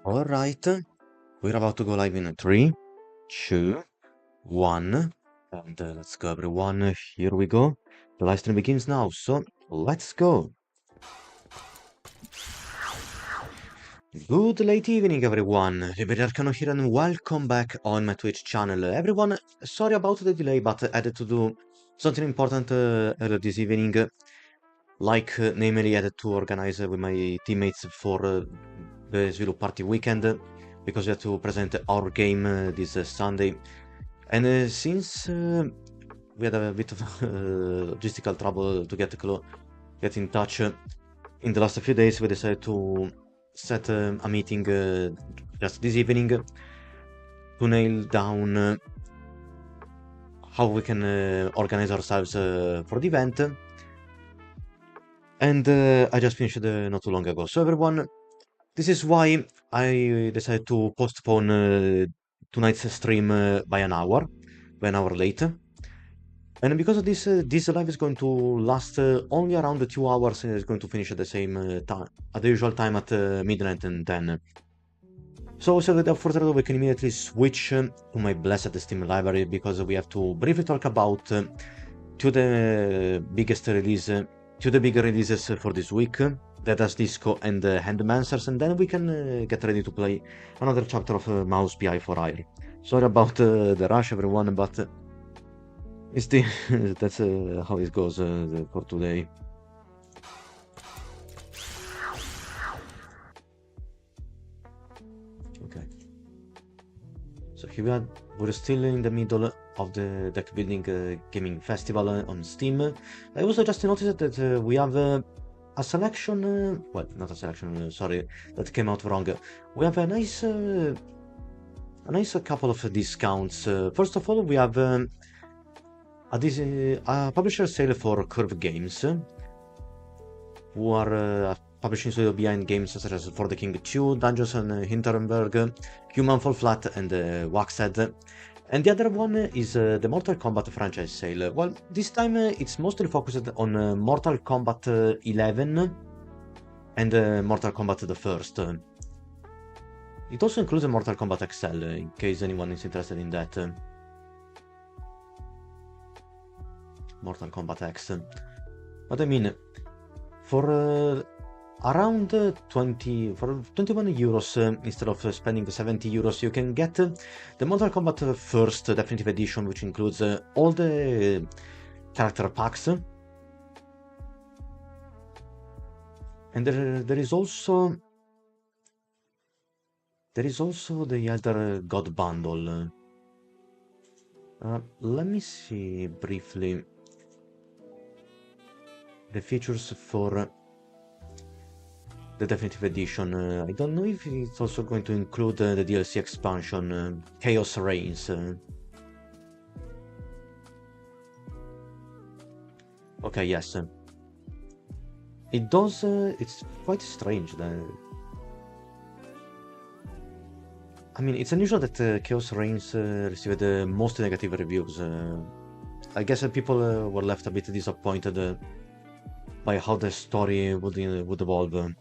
Alright, we're about to go live in 3, 2, 1, and let's go everyone, here we go. The live stream begins now, so let's go. Good late evening everyone, Liberty Arcano here and welcome back on my Twitch channel. Everyone, sorry about the delay, but I had to do something important earlier this evening. Namely, I had to organize with my teammates for the Zwilu Party weekend, because we had to present our game this Sunday. And since we had a bit of logistical trouble to get in touch in the last few days, we decided to set a meeting just this evening to nail down how we can organize ourselves for the event. And I just finished not too long ago. So everyone, this is why I decided to postpone tonight's stream by an hour late. And because of this, this live is going to last only around 2 hours, and it's going to finish at the same time, at the usual time at midnight and 10. So without further ado, we can immediately switch to my blessed Steam library, because we have to briefly talk about two bigger releases for this week, Deadass Disco and Handmancers, and then we can get ready to play another chapter of Mouse PI for Hire. Sorry about the rush, everyone, but it's the that's how it goes for today. Okay. So here we are. We're still in the middle of the deck building gaming festival on Steam. I also just noticed that we have a selection. Well, not a selection. Sorry, that came out wrong. We have a nice couple of discounts. First of all, we have a publisher sale for Curve Games, who are publishing studio behind games such as For the King 2, Dungeons and Hinterberg, Human Fall Flat, and Waxhead. And the other one is the Mortal Kombat franchise sale. Well, this time it's mostly focused on Mortal Kombat 11 and Mortal Kombat the First. It also includes a Mortal Kombat XL, in case anyone is interested in that. Mortal Kombat X. But I mean, for around 21 euros instead of spending 70 euros, you can get the Mortal Kombat First Definitive Edition, which includes all the character packs. And there is also the Elder God bundle. Let me see briefly the features for the Definitive Edition. I don't know if it's also going to include the DLC expansion, Chaos Reigns. Okay, yes. It does, it's quite strange that... I mean, it's unusual that Chaos Reigns received most negative reviews. I guess people were left a bit disappointed by how the story would evolve.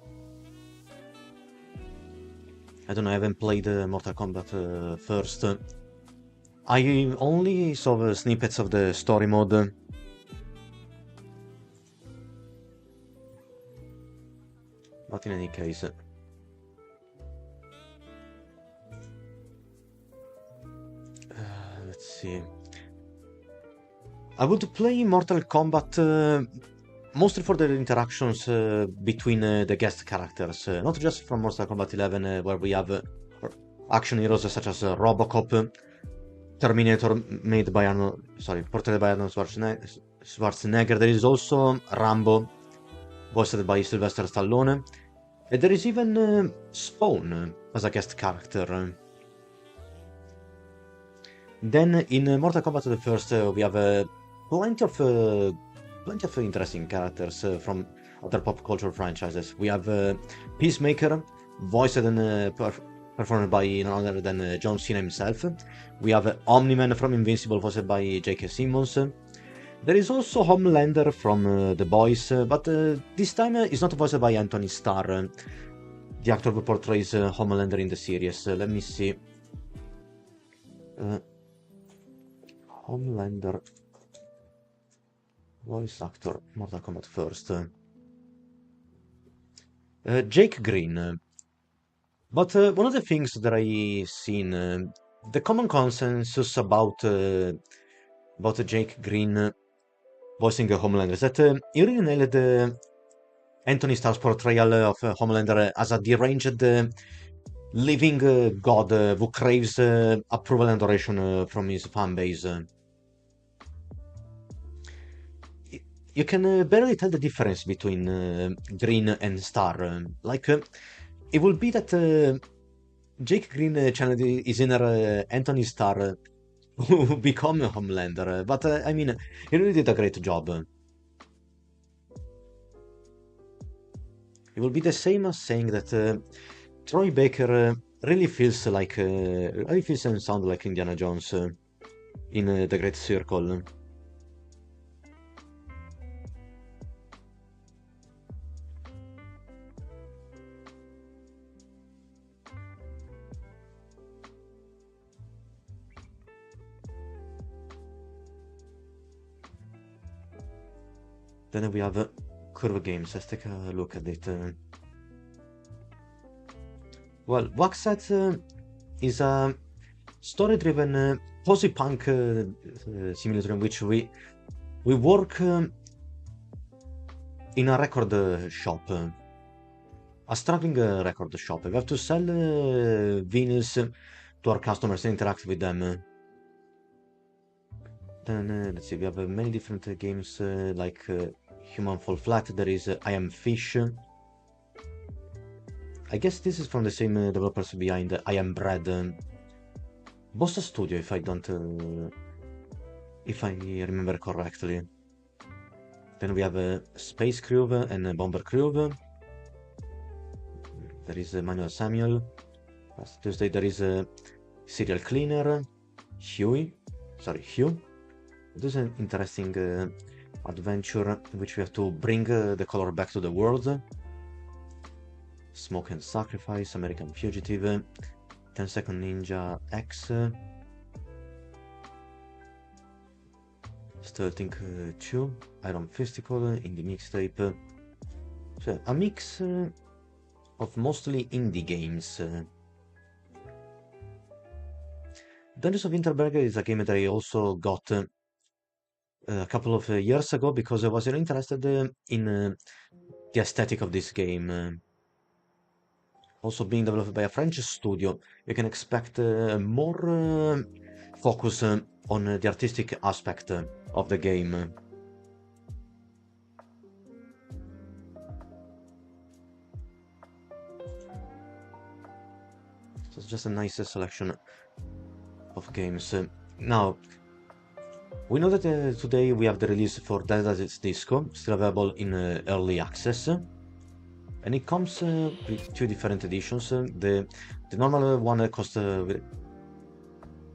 I don't know, I haven't played Mortal Kombat First. I only saw the snippets of the story mode. But in any case... let's see... I would play Mortal Kombat mostly for the interactions between the guest characters, not just from Mortal Kombat 11, where we have action heroes such as Robocop, Terminator, portrayed by Arnold Schwarzenegger. There is also Rambo, voiced by Sylvester Stallone, and there is even Spawn as a guest character. Then in Mortal Kombat the First, we have plenty of interesting characters from other pop culture franchises. We have Peacemaker, voiced and performed by none other than John Cena himself. We have Omni-Man from Invincible, voiced by J.K. Simmons. There is also Homelander from The Boys, but this time he's not voiced by Anthony Starr. the actor who portrays Homelander in the series. Let me see. Homelander voice actor, Mortal Kombat first. Jake Green. But one of the things that I seen, the common consensus about Jake Green voicing Homelander is that he really nailed Anthony Starr's portrayal of Homelander as a deranged living god who craves approval and adoration from his fan base. You can barely tell the difference between Green and Starr. It will be that Jake Green channeled his inner Anthony Starr who become Homelander, but I mean, he really did a great job. It will be the same as saying that Troy Baker really feels and sounds like Indiana Jones in The Great Circle. Then we have Curve Games. Let's take a look at it. Well, Waxat is a story-driven post-punk simulator in which we work in a record shop, a struggling record shop. We have to sell vinyls to our customers and interact with them. Then let's see, we have many different games like Human Fall Flat. There is I Am Fish. I guess this is from the same developers behind I Am Bread. Bossa Studio, if I remember correctly. Then we have Space Crew and Bomber Crew. There is Manuel Samuel. Last Tuesday there is Serial Cleaner. Hugh. This is an interesting adventure in which we have to bring the color back to the world. Smoke and Sacrifice, American Fugitive, 10 Second Ninja X, Stealthing 2, Iron Fisticle, Indie Mixtape. So a mix of mostly indie games. Dungeons of Winterberg is a game that I also got a couple of years ago because I was really interested in the aesthetic of this game. Also being developed by a French studio, you can expect more focus on the artistic aspect of the game. So it's just a nice selection of games. Now, we know that today we have the release for Dead as Disco, still available in early access. And it comes with two different editions. The normal one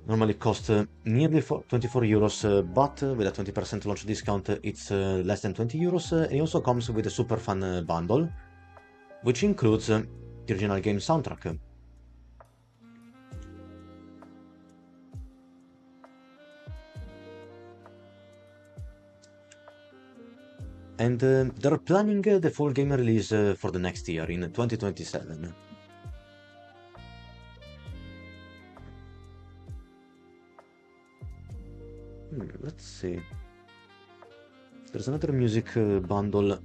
normally costs nearly 24 euros, but with a 20% launch discount, it's less than 20 euros. And it also comes with a Super Fan bundle, which includes the original game soundtrack. And they're planning the full game release for the next year, in 2027. Let's see. There's another music bundle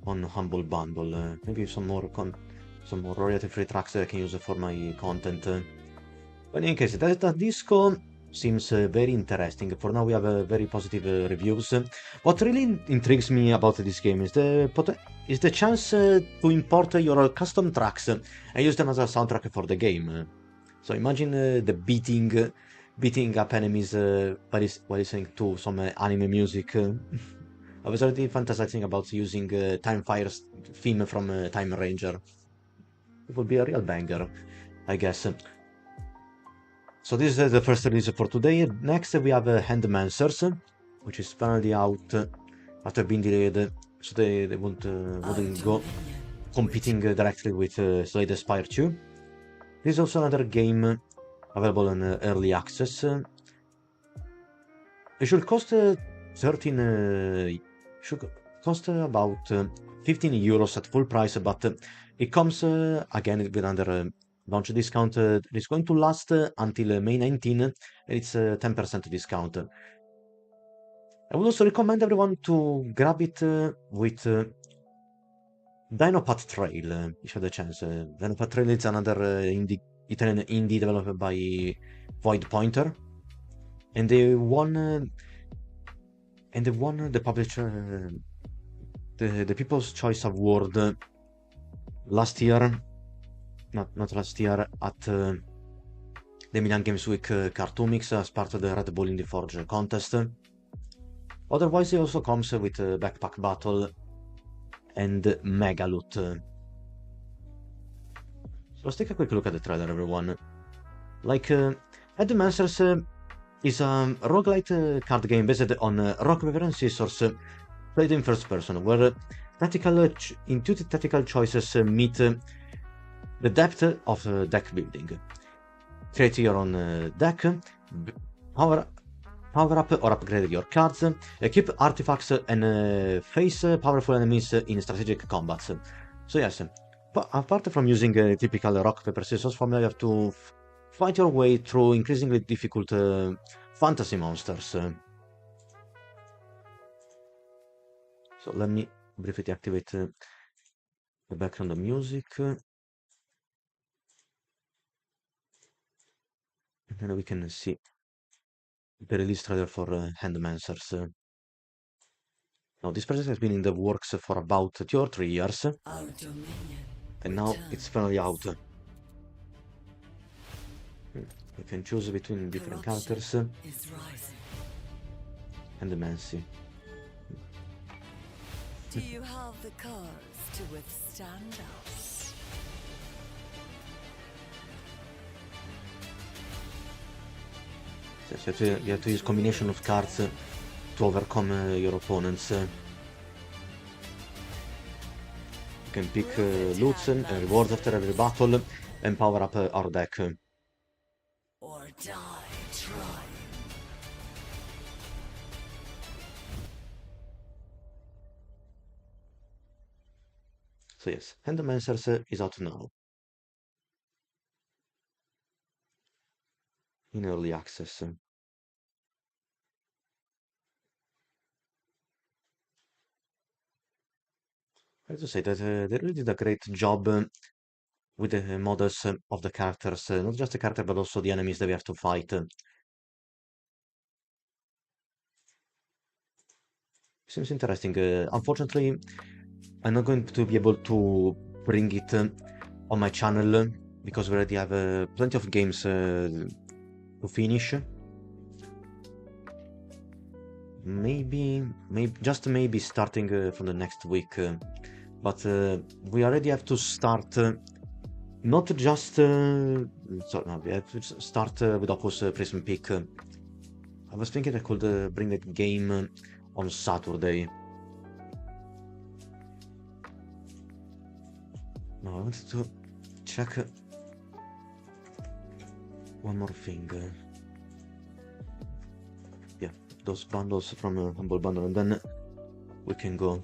on Humble Bundle. Maybe some more royalty-free tracks that I can use for my content. But in any case, that disco seems very interesting. For now we have very positive reviews. What really intrigues me about this game is the chance to import your custom tracks and use them as a soundtrack for the game. So imagine the beating up enemies while listening to some anime music. I was already fantasizing about using Time Fire's theme from Time Ranger. It would be a real banger, I guess. So this is the first release for today. Next we have Handmancers, which is finally out after being delayed, so they wouldn't go competing directly with Slay the Spire 2. This is also another game available in early access. It should cost 13. Should cost about 15 euros at full price, but it comes again with another launch discount. It's going to last until May 19, and it's a 10% discount. I would also recommend everyone to grab it with Dinopath Trail, if you have the chance. Dinopath Trail is another Italian indie developed by Void Pointer, and they won the publisher the People's Choice Award last year. Not last year, at the Milan Games Week Cartoomix as part of the Red Bull Indie Forge contest. Otherwise, it also comes with Backpack Battle and Megaloot. So let's take a quick look at the trailer, everyone. Like, Headmansers is a roguelite card game based on rock, paper, and scissors, played in first person, where intuitive tactical choices meet the depth of deck building. Create your own deck, power up or upgrade your cards, equip artifacts, and face powerful enemies in strategic combats. So yes, apart from using typical rock, paper, scissors formula, you have to fight your way through increasingly difficult fantasy monsters. So let me briefly activate the background music. And then we can see the release trailer for Handmancers. Now, this project has been in the works for about 2 or 3 years, and now it's finally out. You can choose between different characters. Handmancy. Do you have the cards to withstand us? So you have to use combination of cards to overcome your opponents. You can pick loots and rewards after every battle and power up our deck. Or die trying. So yes, Handmancers is out now. In early access. I have to say that they really did a great job with the models of the characters, not just the character but also the enemies that we have to fight. Seems interesting. Unfortunately, I'm not going to be able to bring it on my channel because we already have plenty of games to finish. Maybe, just maybe starting from the next week. But we already have to start not just sorry, no, we have to start with Opus Prism Peak. I was thinking I could bring the game on Saturday. No, I wanted to check one more thing. Yeah, those bundles from Humble Bundle, and then we can go.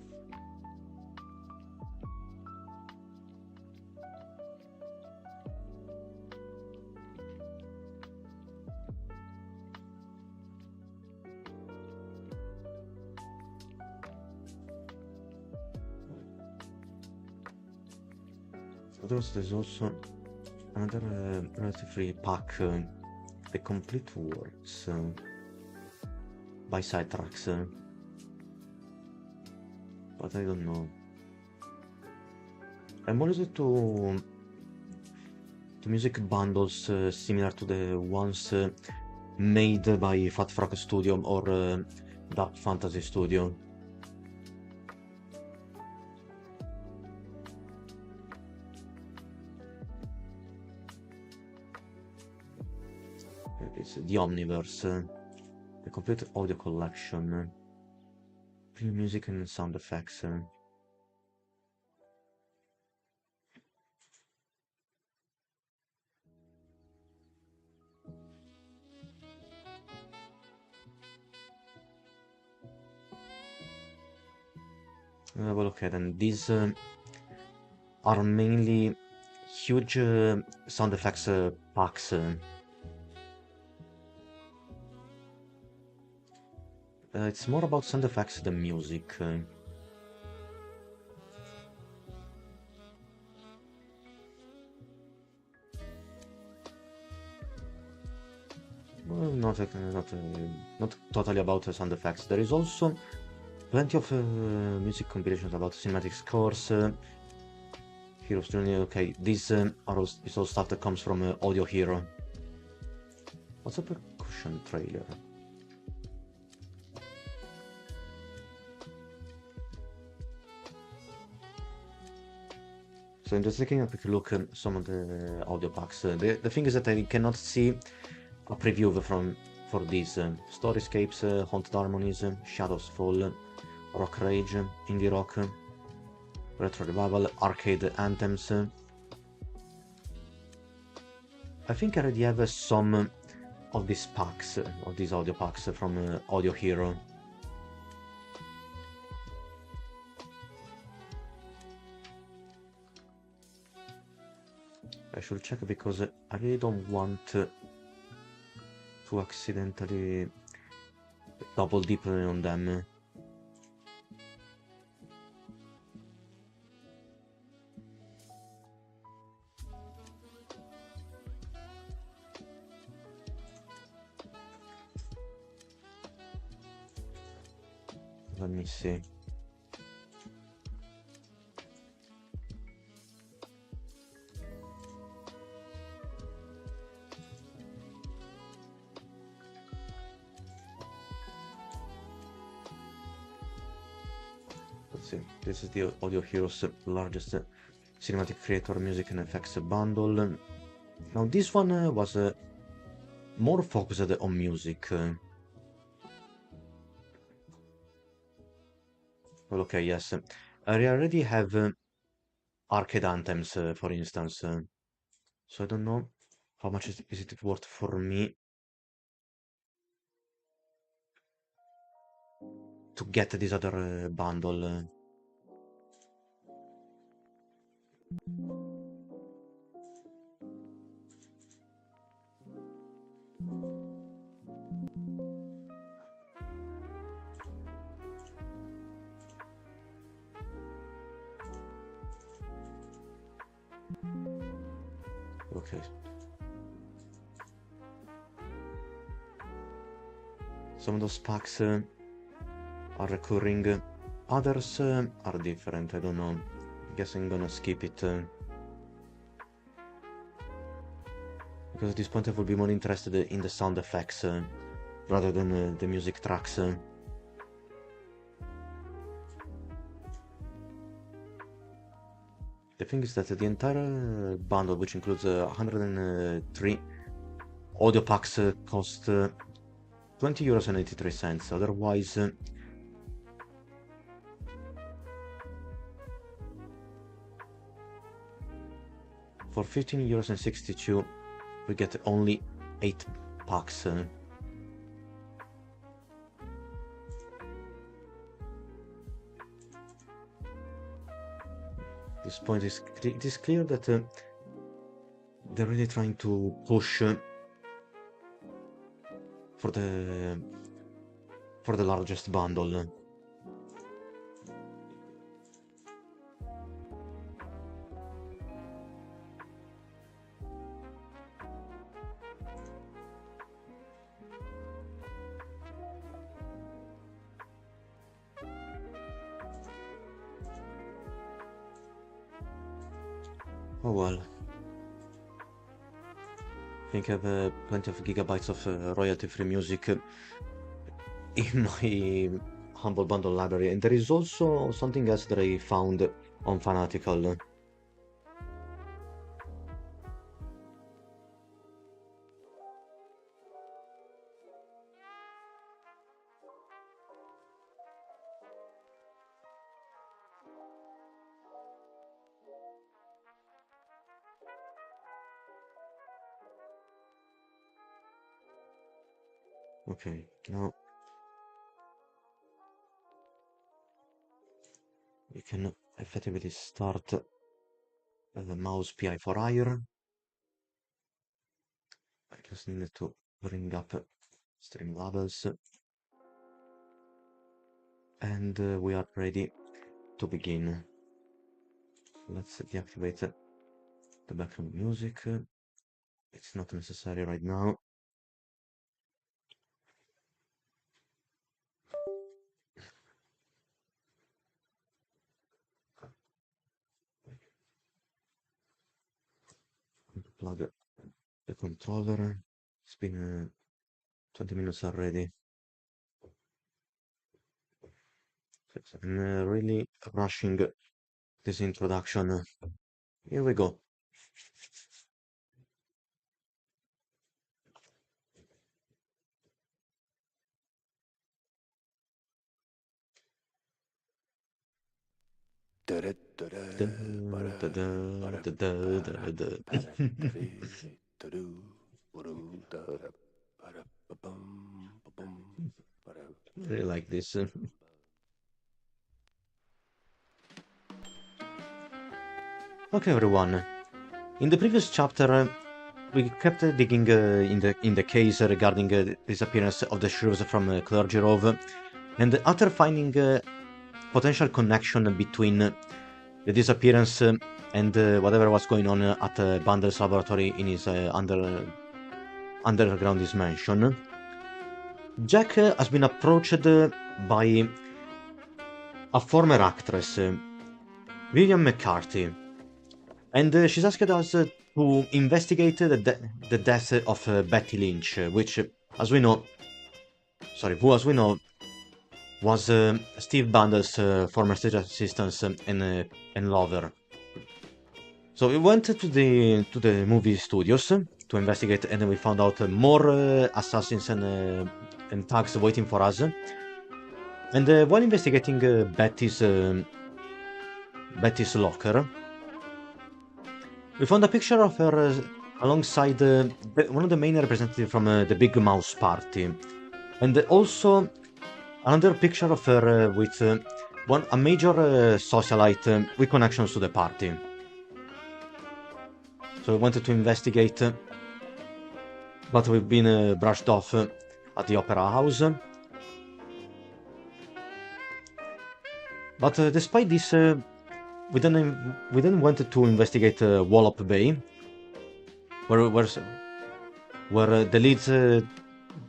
There's also another royalty free pack, The Complete Works by Sidetracks, but I don't know. I'm always to music bundles similar to the ones made by Fat Frog Studio or Dark Fantasy Studio. It's the Omniverse, the complete audio collection, free music and sound effects. Well, okay, then these are mainly huge sound effects packs. It's more about sound effects than music. Well, not totally about sound effects. There is also plenty of music compilations about cinematic scores, Heroes Journey. Okay, these is all stuff that comes from Audio Hero. What's a percussion trailer? So I'm just taking a quick look at some of the audio packs. The thing is that I cannot see a preview for these Storyscapes, Haunted Harmonies, Shadows Fall, Rock Rage, Indie Rock, Retro Revival, Arcade Anthems. I think I already have some of these packs, of these audio packs from Audio Hero. I should check because I really don't want to accidentally double dip on them. Let me see. Let's see. This is the Audio Hero's largest cinematic creator music and effects bundle. Now this one was more focused on music. Well, okay, yes. I already have arcade anthems, for instance. So I don't know how much is it worth for me to get this other bundle. Okay. Some of those packs are recurring, others are different. I don't know. I guess I'm gonna skip it. Because at this point I would be more interested in the sound effects rather than the music tracks. The thing is that the entire bundle, which includes 103 audio packs, cost €20.83. Otherwise, for €15.62, we get only 8 packs. This point it is clear that they're really trying to push for the largest bundle. Oh well. I think I have plenty of gigabytes of royalty-free music in my Humble Bundle library, and there is also something else that I found on Fanatical. Okay, now can effectively start the mouse PI for hire. I just need to bring up Streamlabs, and we are ready to begin. Let's deactivate the background music. It's not necessary right now. Plug the controller. It's been 20 minutes already. I'm really rushing this introduction. Here we go. Really like this. Okay, everyone. In the previous chapter, we kept digging in the case regarding the disappearance of the shrews from Clergyrov, and after finding potential connection between the disappearance and whatever was going on at Bandel's laboratory in his underground mansion, Jack has been approached by a former actress, Vivian McCarthy, and she's asked us to investigate the death of Betty Lynch, which, as we know, was Steve Bandel's former stage assistant and lover. So we went to the movie studios to investigate, and then we found out more assassins and thugs waiting for us. And while investigating Betty's locker, we found a picture of her alongside one of the main representatives from the Big Mouse party, and also another picture of her with a major socialite with connections to the party. So we wanted to investigate, but we've been brushed off at the Opera House. But despite this, we then went to investigate Wallop Bay, where the leads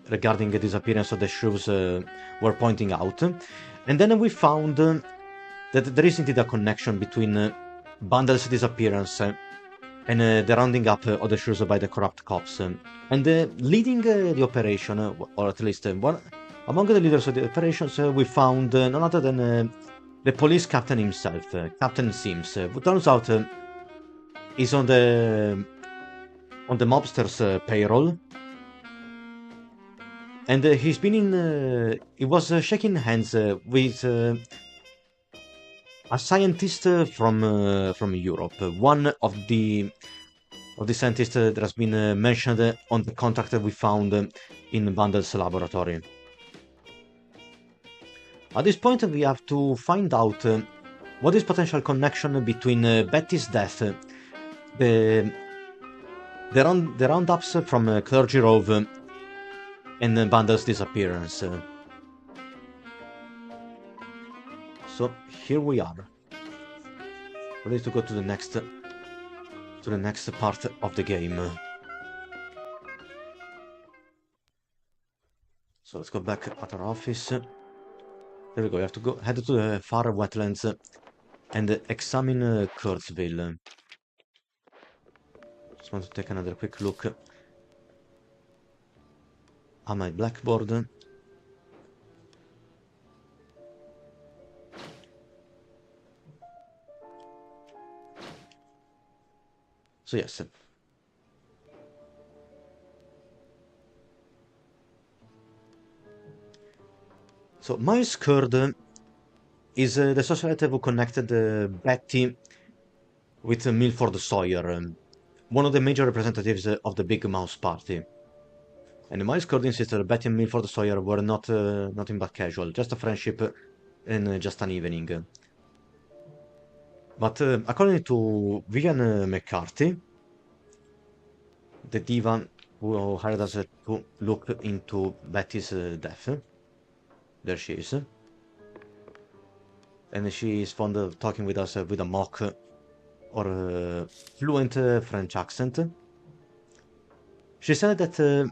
regarding the disappearance of the shrews were pointing out, and then we found that there is indeed a connection between Bandel's disappearance and the rounding up of the shrews by the corrupt cops, and leading the operation, or at least one among the leaders of the operations, we found none other than the police captain himself, Captain Sims, who turns out is on the mobster's payroll, and he's been he was shaking hands with a scientist from Europe, one of the scientists that has been mentioned on the contract that we found in Bandel's laboratory. At this point, we have to find out what is potential connection between Betty's death, the roundups from Clergyrov, and Bandel's disappearance. So here we are, ready to go to the next part of the game. So let's go back at our office. There we go. We have to head to the far wetlands and examine Kurtzville. Just want to take another quick look at my blackboard. So yes. So Miles Kurd is the socialite who connected Betty with Milford Sawyer, one of the major representatives of the Big Mouse party. And Miles Kurd insists that Betty and Milford Sawyer were nothing but casual, just a friendship and just an evening. But according to Vivian McCarthy, the diva who hired us to look into Betty's death, there she is, and she is fond of talking with us with a mock or fluent French accent. She said that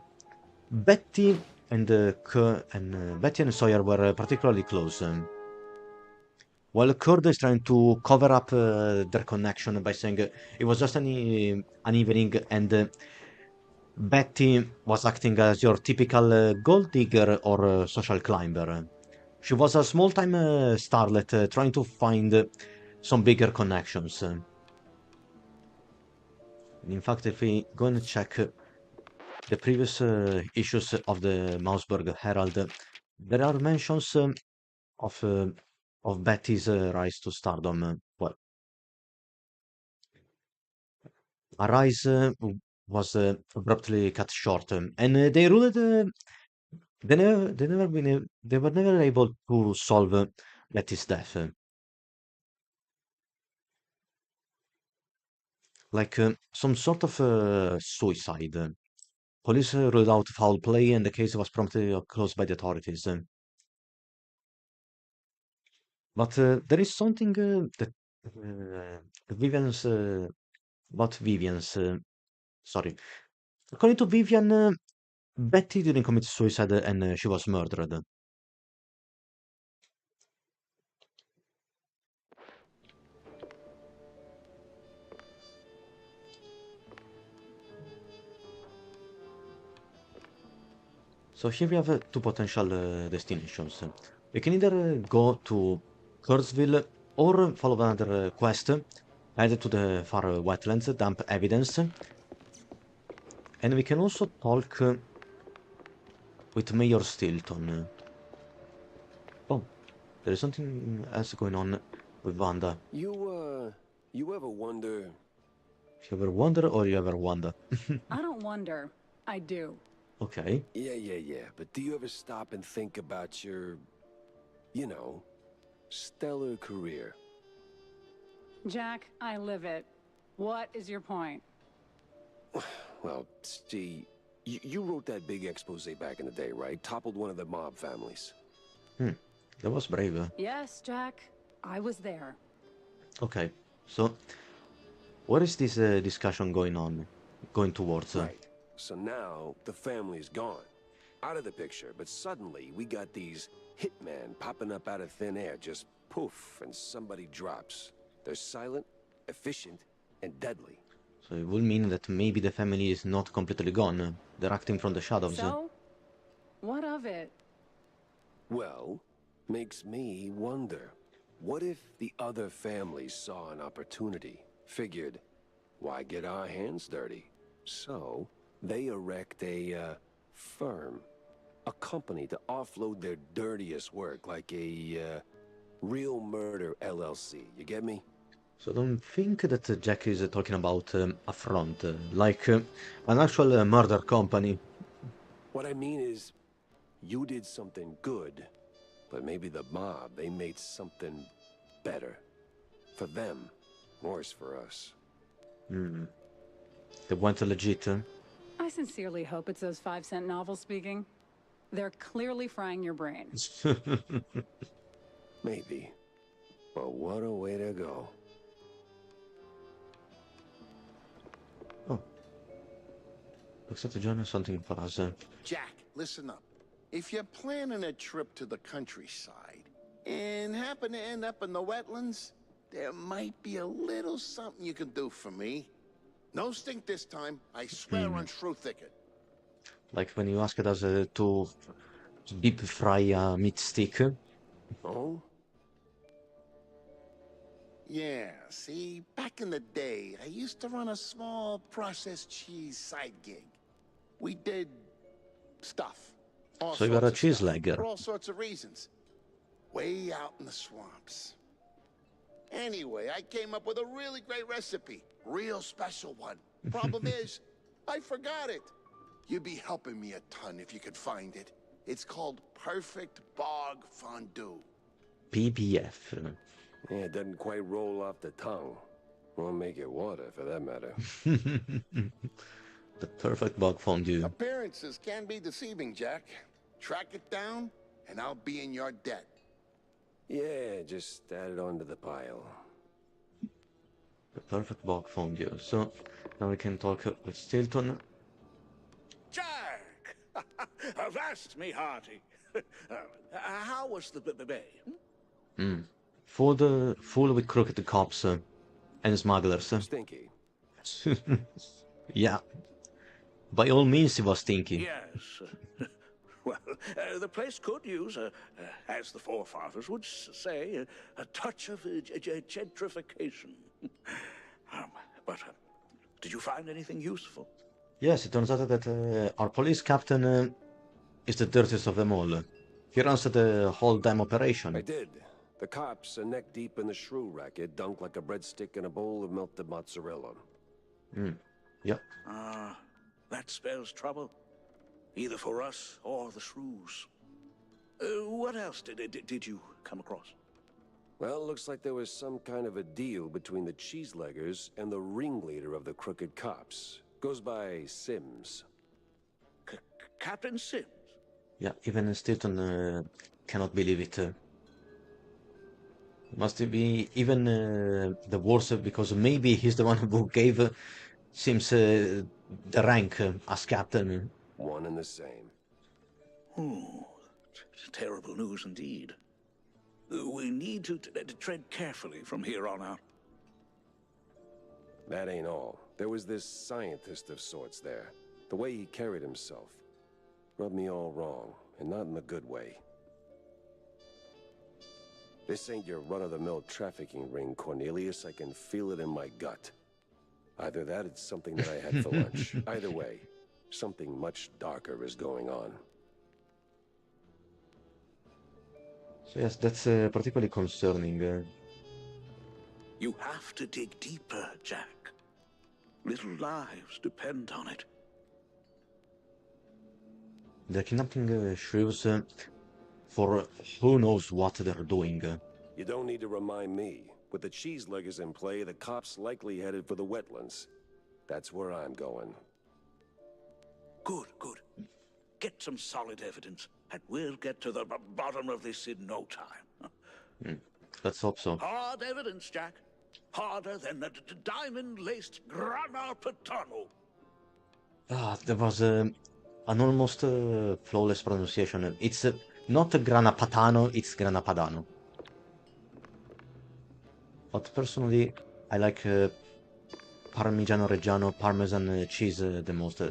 Betty and Betty and Sawyer were particularly close. While Kurt is trying to cover up their connection by saying it was just an evening and Betty was acting as your typical gold digger or social climber. She was a small-time starlet trying to find some bigger connections. In fact, if we go and check the previous issues of the Mausburg Herald, there are mentions of uh, of Betty's rise to stardom. Well, a rise was abruptly cut short, and they ruled they were never able to solve Betty's death. Like some sort of suicide. Police ruled out foul play, and the case was promptly closed by the authorities. But there is something that Vivian's about Vivian's. Sorry, according to Vivian, Betty didn't commit suicide and she was murdered. So here we have two potential destinations. We can either go to Kurzville or follow another quest, head to the far wetlands, dump evidence, and we can also talk with Mayor Stilton. Oh, there is something else going on with Wanda. You ever wonder? You ever wonder or you ever wonder? I don't wonder. I do. Okay. Yeah. But do you ever stop and think about your, you know, stellar career? Jack, I live it. What is your point? Well, see, you wrote that big expose back in the day, right? Toppled one of the mob families. That was brave. Yes, Jack. I was there. Okay, so what is this discussion going towards? Right. So now the family's gone. Out of the picture, but suddenly we got these hitmen popping up out of thin air, just poof, and somebody drops. They're silent, efficient, and deadly. So it will mean that maybe the family is not completely gone. They're acting from the shadows. So? What of it? Well, makes me wonder. What if the other families saw an opportunity, figured, why get our hands dirty? So, they erect a, firm, a company to offload their dirtiest work, like a, Real Murder LLC, you get me? So don't think that Jack is talking about a front, like an actual murder company. What I mean is, you did something good, but maybe the mob, they made something better. For them, worse for us. They went legit. I sincerely hope it's those 5-cent novels speaking. They're clearly frying your brain. Maybe. But what a way to go. Oh. Looks like to join us something for us. Jack, listen up. If you're planning a trip to the countryside and happen to end up in the wetlands, there might be a little something you can do for me. No stink this time. I swear on Shrew Thicket. Like when you asked us to deep fry a meat stick. Oh? Yeah, see, back in the day, I used to run a small processed cheese side gig. We did stuff. All So you got a sorts of cheese stuff, legger. for all sorts of reasons. Way out in the swamps. Anyway, I came up with a really great recipe. Real special one. Problem is, I forgot it. You'd be helping me a ton if you could find it. It's called Perfect Bog Fondue. PBF. Yeah, it doesn't quite roll off the tongue. Won't make it water, for that matter. The perfect bug fondue. Appearances can be deceiving, Jack. Track it down, and I'll be in your debt. Yeah, just add it onto the pile. The perfect bug fondue. So now we can talk with Stilton. Jack! Avast me hearty. How was the bay? Full with crooked cops and smugglers. Stinky. Yeah. By all means, he was stinky. Yes. Well, the place could use, as the forefathers would say, a touch of gentrification. But did you find anything useful? Yes, it turns out that our police captain is the dirtiest of them all. He runs the whole damn operation. I did. The cops are neck deep in the shrew racket, dunked like a breadstick in a bowl of melted mozzarella. Yep. That spells trouble, either for us or the shrews. What else did you come across? Well, it looks like there was some kind of a deal between the cheeseleggers and the ringleader of the crooked cops. Goes by Sims. Captain Sims? Yeah, even Stilton cannot believe it. Must be even the worse because maybe he's the one who gave Sims the rank as captain. One and the same. Oh, terrible news indeed. We need to tread carefully from here on out. That ain't all. There was this scientist of sorts there. The way he carried himself rubbed me all wrong, and not in the good way. This ain't your run-of-the-mill trafficking ring, Cornelius. I can feel it in my gut. Either that, it's something that I had for lunch. Either way, something much darker is going on. So yes, that's particularly concerning. You have to dig deeper, Jack. Little lives depend on it. They're kidnapping shrews for who knows what they're doing. You don't need to remind me. With the cheeseleggers in play, the cops likely headed for the wetlands. That's where I'm going. Good, good. Get some solid evidence, and we'll get to the bottom of this in no time. Let's hope so. Hard evidence, Jack. Harder than a diamond-laced grana padano. There was an almost flawless pronunciation. It's not Grana Padano, it's Grana Padano. But personally, I like Parmigiano Reggiano, Parmesan cheese the most.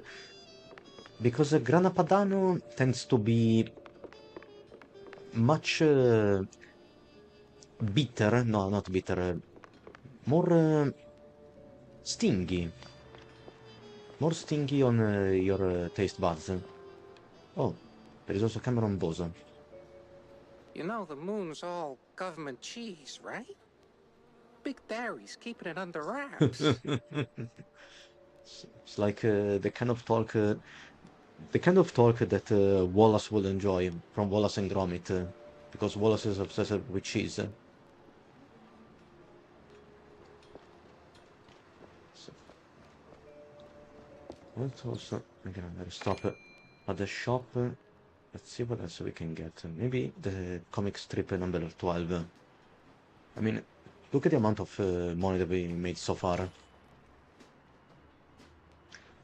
Because Grana Padano tends to be much bitter, no, not bitter, more stingy. More stingy on your taste buds. Oh, there is also Cameron Bozo. You know the moon's all government cheese, right? Big Dairy's keeping it under wraps. It's like the kind of talk that Wallace will enjoy from Wallace and Gromit, because Wallace is obsessed with cheese. So, let's also again stop at the shop. Let's see what else we can get. Maybe the comic strip number 12. I mean, look at the amount of money that we made so far.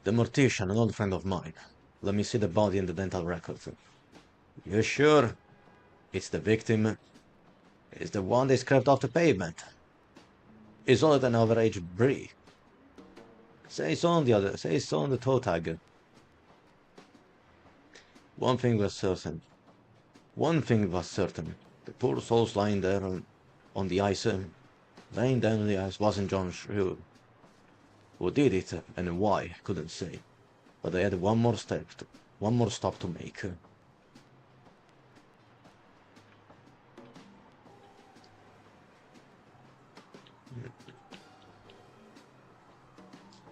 The mortician, an old friend of mine. Let me see the body and the dental records. You sure? It's the victim. It's the one they scraped off the pavement. It's only an average brie. Say so on the toe tag. One thing was certain. The poor souls lying there on the ice, laying down on the ice, wasn't John Shrew. Who did it and why, couldn't say. But they had one more stop to make.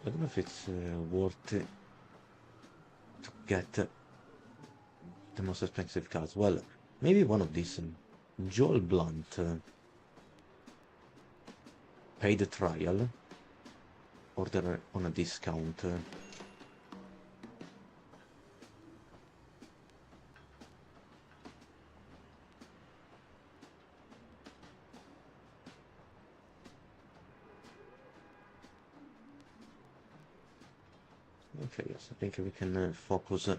I don't know if it's worth it to get the most expensive cards. Well, maybe one of these. Joel Blunt. pay the trial. Order on a discount. Okay, yes, I think we can focus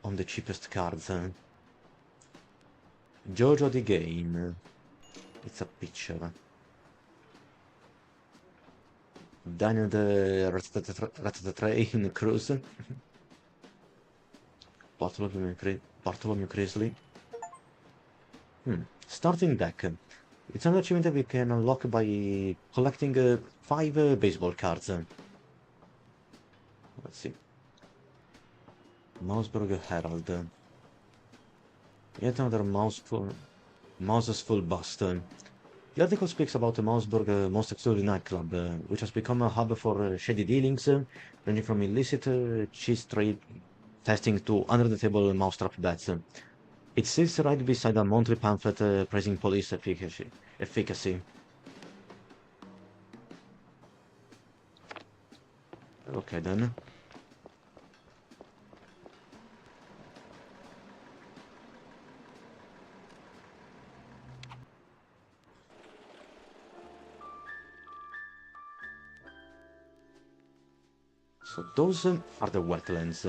on the cheapest cards. Jojo the Game. It's a picture. Daniel the Ratatouille Cruise. Bartholomew Crisley. Starting deck. It's an achievement that we can unlock by collecting 5 baseball cards. Let's see. Mouseburg Herald. Yet another Mouse's full bust. The article speaks about the Mouseburg most exclusive nightclub, which has become a hub for shady dealings, ranging from illicit cheese trade testing to under-the-table mousetrap bets. It sits right beside a monthly pamphlet praising police efficacy. Okay then. So those are the wetlands.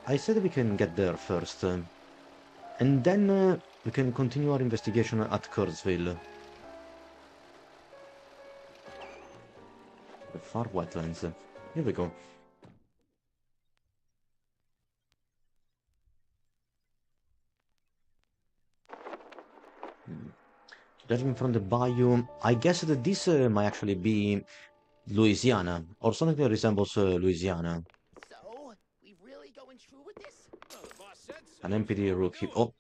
I said we can get there first, and then we can continue our investigation at Kurzville. The far wetlands. Here we go. Judging from the bayou, I guess that this might actually be Louisiana, or something that resembles Louisiana. So, we really going through with this? An MPD rookie. Oh,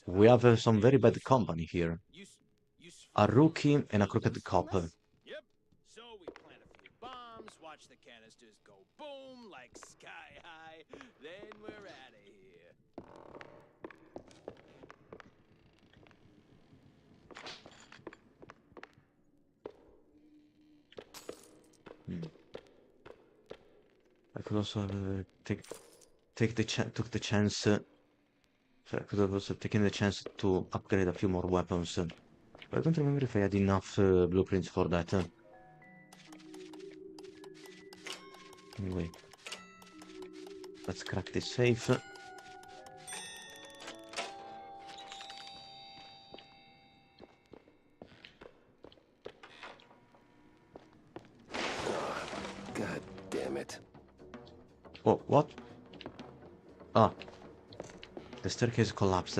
we have some very bad company here. A rookie and a crooked cop. Yep. So we plant a few bombs, watch the canisters go boom like sky high, then we're out of here. I could also have took the chance. I could have also taken the chance to upgrade a few more weapons. But I don't remember if I had enough blueprints for that. Anyway, let's crack this safe. God damn it. Oh, what? Ah. The staircase collapsed.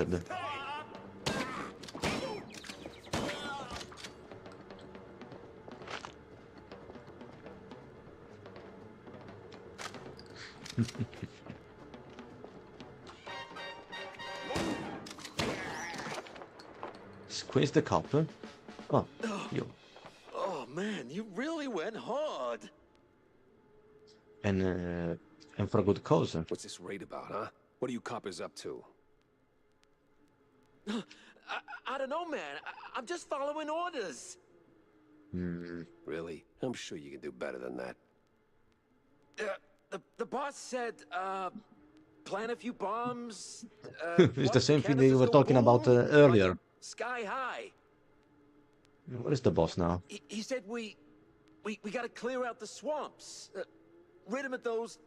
Squeeze the cop. Oh, you. Oh man, you really went hard. And for a good cause. What's this raid about, huh? What are you coppers up to? I don't know, man. I'm just following orders. Really? I'm sure you can do better than that. The boss said, plant a few bombs. It's the same thing that you were talking about earlier. Sky high. Where is the boss now? He said we gotta clear out the swamps. Rid of those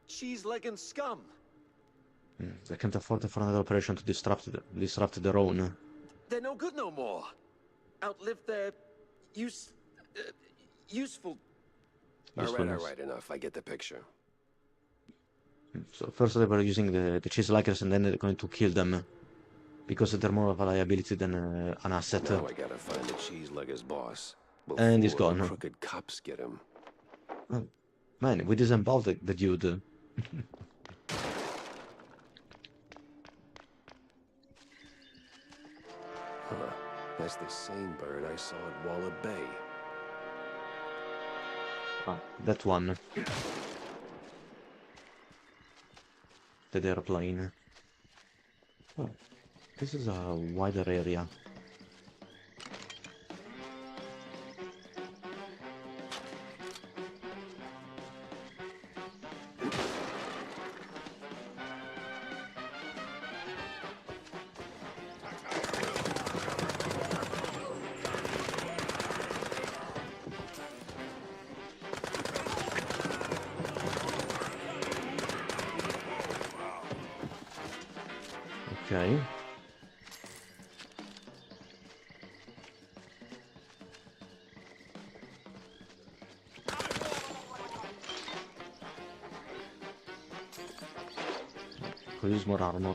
cheese-legging scum. They can't afford for another operation to disrupt their own. They're no good no more. Outlived their useful. All right, enough. I get the picture. So first they were using the cheese likers, and then they're going to kill them. Because they're more of a liability than an asset. Now I gotta find the cheese-legger's boss. And he's gone. The crooked cops get him. Oh, man, we disemboweled the dude. Huh. That's the same bird I saw at Waller Bay. Ah, that one. The airplane. Oh, this is a wider area. Okay. Could use more armor.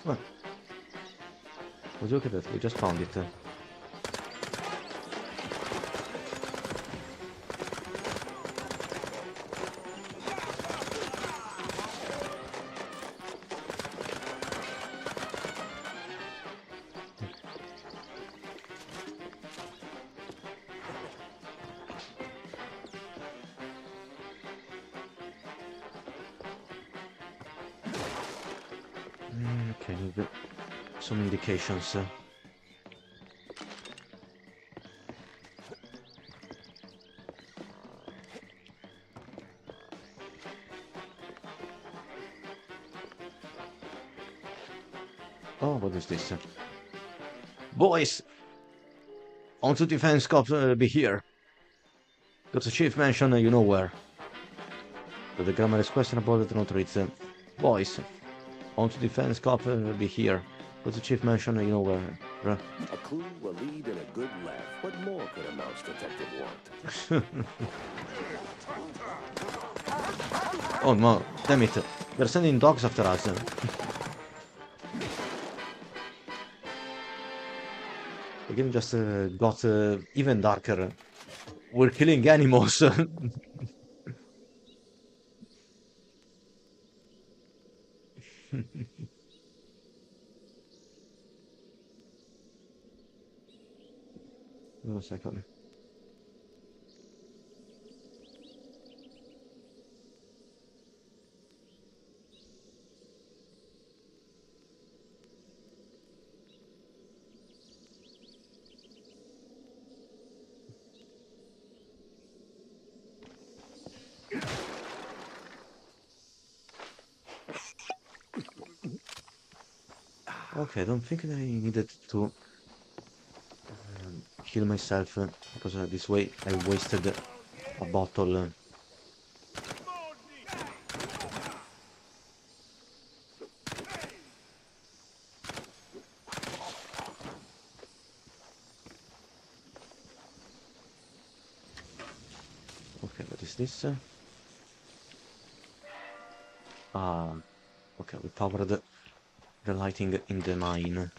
Well, would you look at that? We just found it. Okay, need some indications. Oh, what is this? Boys! On to defense cops be here. Got the chief mention you know where. But the grammar is questionable, the note reads, boys, on to defense cop be here. Got the chief mention you know where. A clue, a lead, and a good laugh. What more could a mouse detective want? Oh no, damn it. They're sending dogs after us. The game just got even darker. We're killing animals. Wait a second. Okay, I don't think that I needed to kill myself because this way I wasted a bottle. Okay, what is this? Ah, okay, we powered the lighting in the mine.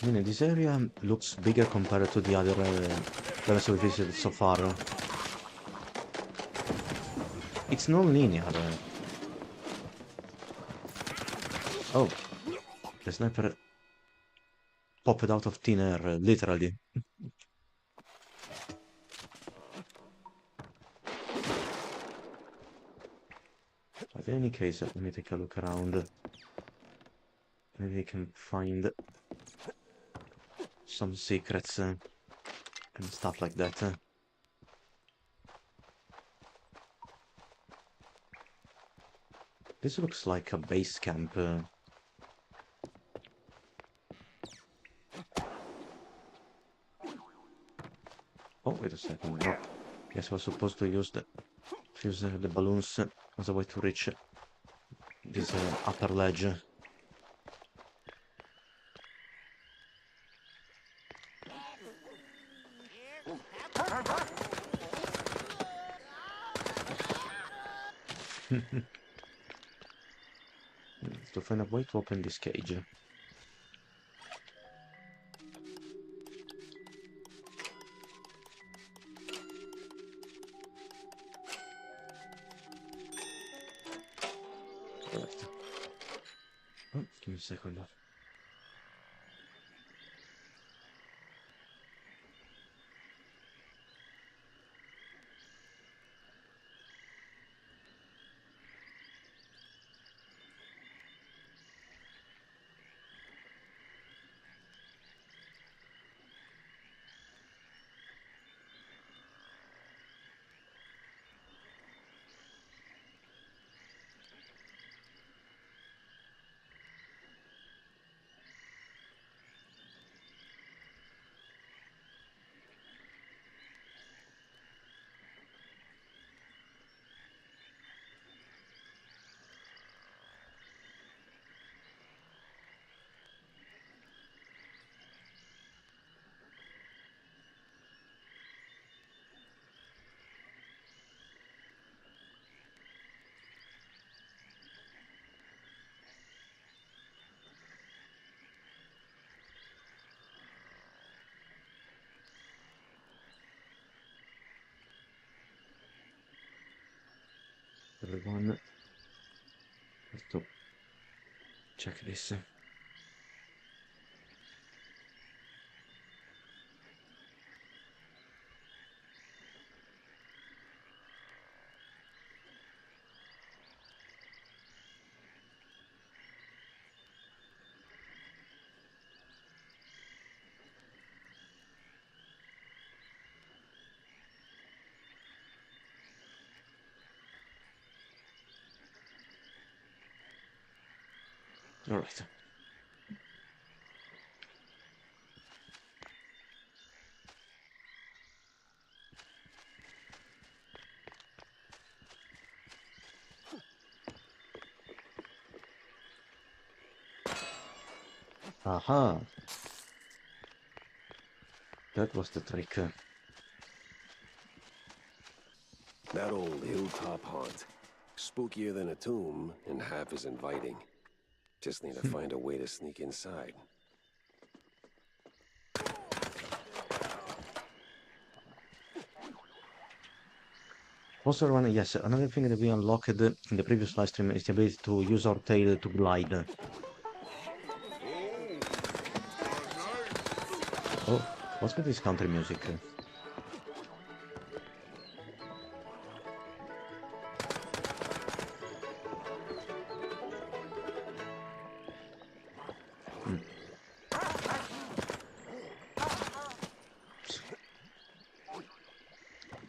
I mean, this area looks bigger compared to the other levels we visited so far. It's non-linear. Oh, the sniper popped out of thin air, literally. But in any case, let me take a look around. Maybe we can find some secrets and stuff like that. This looks like a base camp. Oh, wait a second. No. Guess we're supposed to use the balloons as a way to reach this upper ledge. to find a way to open this cage. Alright. Oh, give me a second. Everyone, let's check this. All right. Aha. That was the trick. That old hilltop haunt. Spookier than a tomb, and half as inviting. Just need to find a way to sneak inside. Also, everyone, yes, another thing that we unlocked in the previous live stream is the ability to use our tail to glide. Oh, what's with this country music?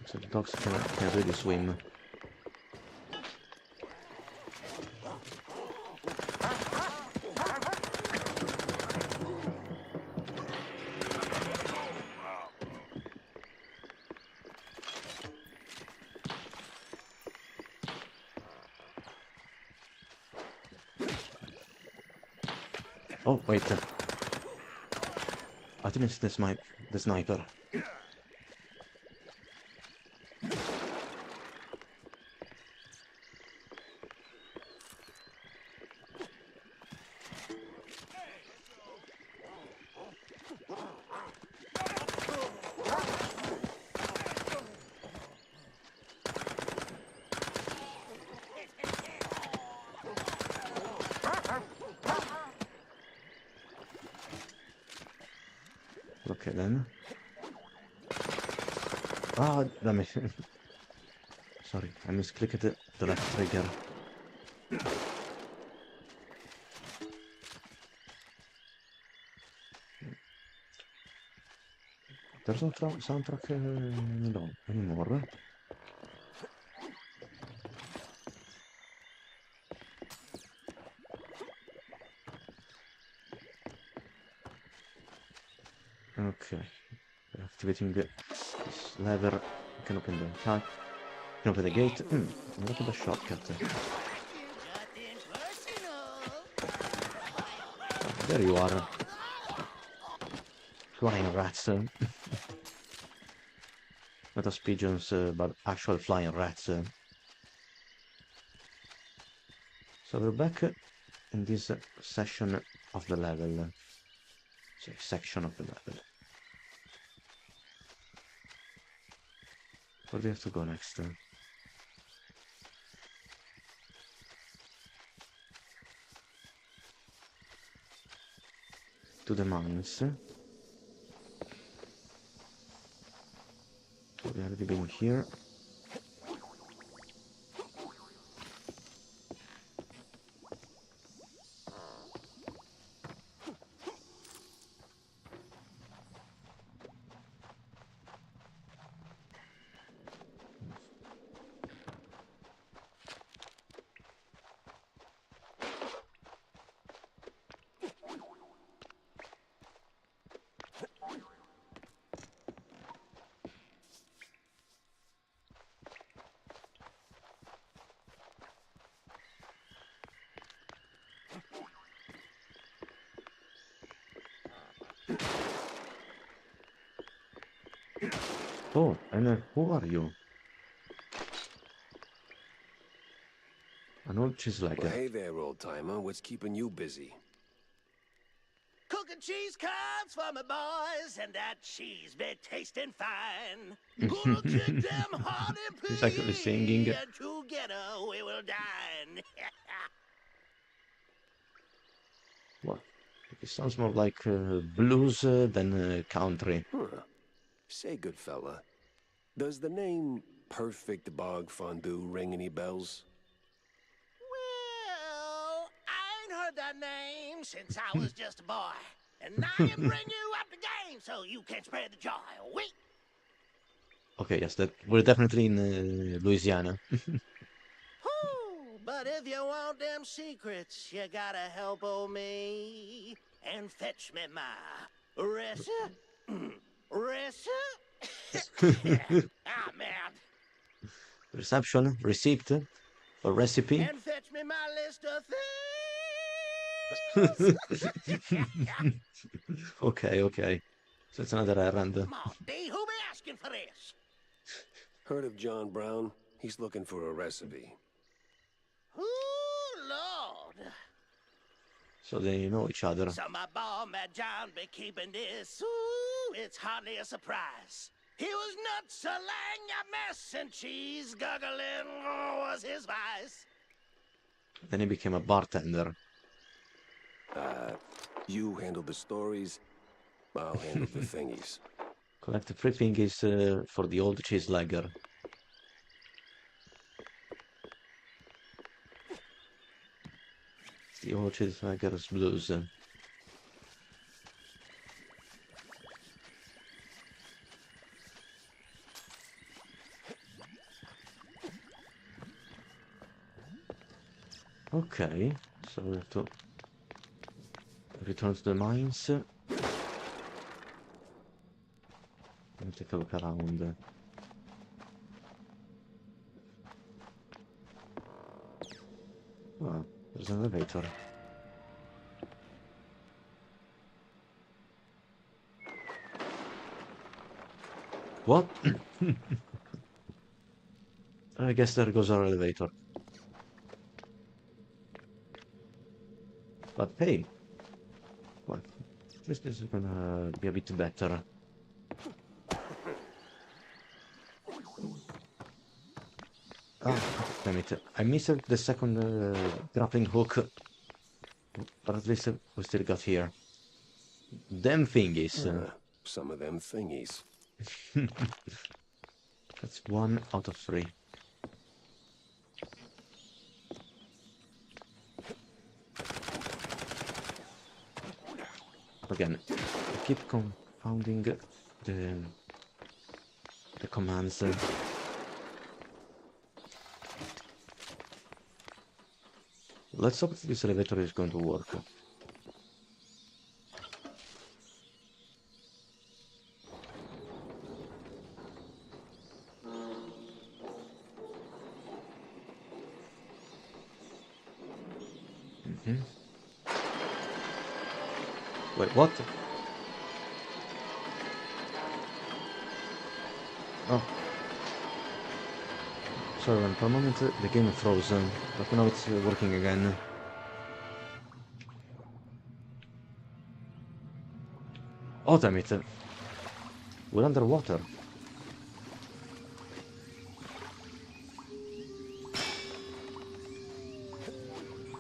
So the dogs can really swim. Oh, wait. I think it's the sniper. Okay then. Ah, damn it. Sorry, I misclicked the left trigger. There's no soundtrack no, anymore. Okay, activating this lever, you can open the can open the gate. Look at the shortcut. There you are. Flying rats. Not as pigeons, but actual flying rats. So we're back in this session of the level. So, section of the level. Where do we have to go next? To the mines. We already been here. Oh, and who are you? An old Well, cheeselegger. hey there, old-timer. What's keeping you busy? Cooking cheese curds for my boys, and that cheese be tasting fine. Gonna kick them hard and He's actually singing. and together we will dine. What? It sounds more like blues than country. Huh. Say, good fella, does the name Perfect Bog Fondue ring any bells? Well, I ain't heard that name since I was just a boy. And I can bring you up the game so you can spread the joy. Wait. Okay, yes, that we're definitely in Louisiana. But if you want them secrets, you gotta help old me and fetch me my ah, man. Reception, receipt, or recipe. And fetch me my list of things. Okay. So it's another errand. Come on, D, who be asking for this? Heard of John Brown? He's looking for a recipe. Ooh, Lord. So they know each other. So my boy, Mad John, be keeping this. Ooh, it's hardly a surprise. He was nuts, a lang a mess, and cheese guggling was his vice. Then he became a bartender. You handle the stories, I'll handle the thingies. Collect the free thingies for the old cheeselegger. The old cheeselegger's blues. Okay, so we have to return to the mines. And take a look around. Oh, there's an elevator. What? I guess there goes our elevator. But hey, what? This is gonna be a bit better. Ah, damn it. I missed the second grappling hook. But at least we still got here. Them thingies. Some of them thingies. That's 1 out of 3. Again, I keep confounding the commands. Let's hope this elevator is going to work. Wait, what? Oh. Sorry, for a moment the game froze, but now it's working again. Oh, damn it. We're underwater.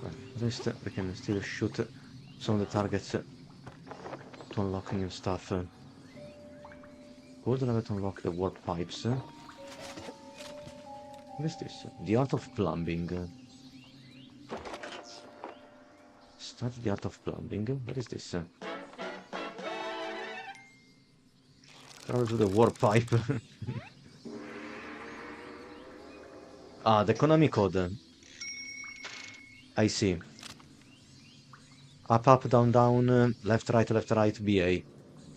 Well, at least we can still shoot some of the targets to unlock new stuff. Would have to unlock the warp pipes. What is this? The art of plumbing. Study the art of plumbing. What is this? Travel to the warp pipe. Ah, the Konami code. I see. Up, up, down, down, left, right, BA.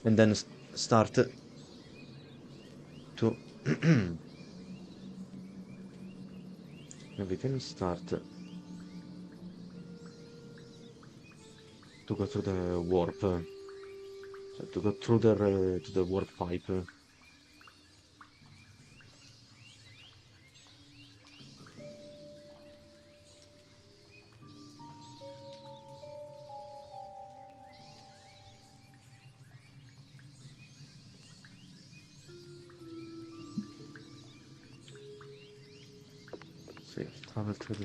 And then start to... we can start to go through the warp. So to go through to the warp pipe. So travel through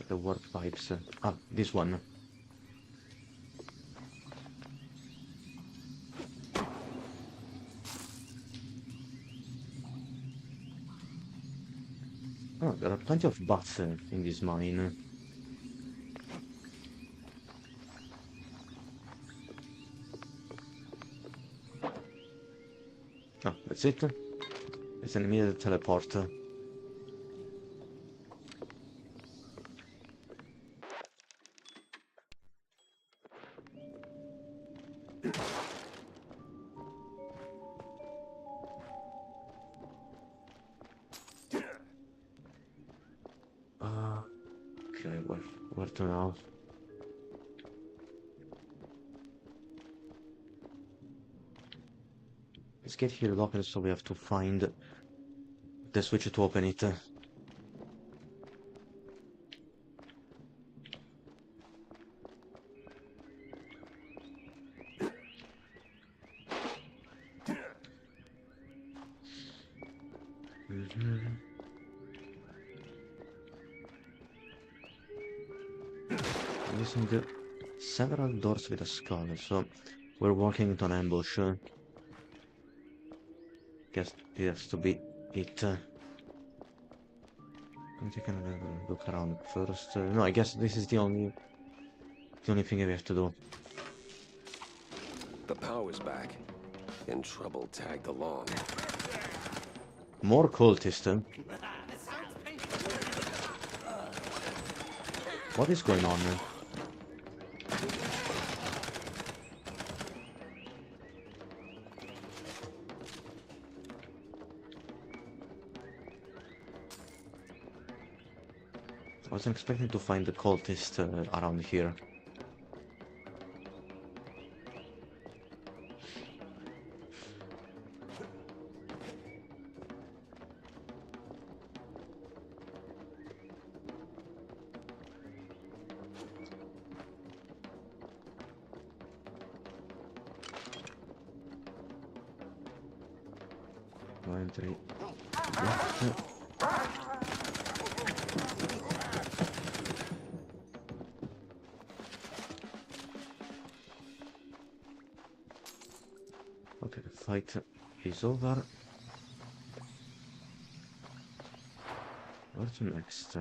the warp pipes. Ah, this one. Oh, there are plenty of bats in this mine. Oh, that's it. It's an immediate teleport. Okay, where to now? Let's get here locked, so we have to find the switch to open it. Using several doors with a skull, so we're walking into an ambush. Guess it has to be it. I think I can look around first. No, I guess this is the only thing we have to do. The power's back, and trouble tagged along. More cultists. What is going on? I wasn't expecting to find the cultist around here. One, three. Left. Okay, the fight is over. What's next?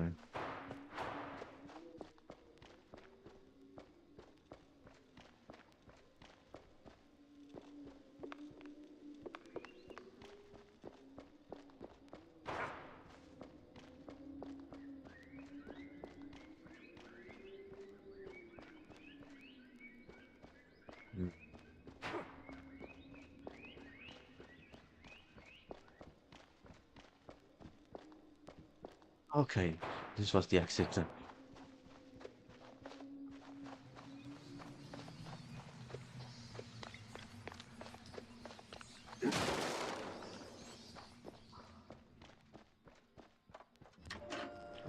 Okay, this was the exit.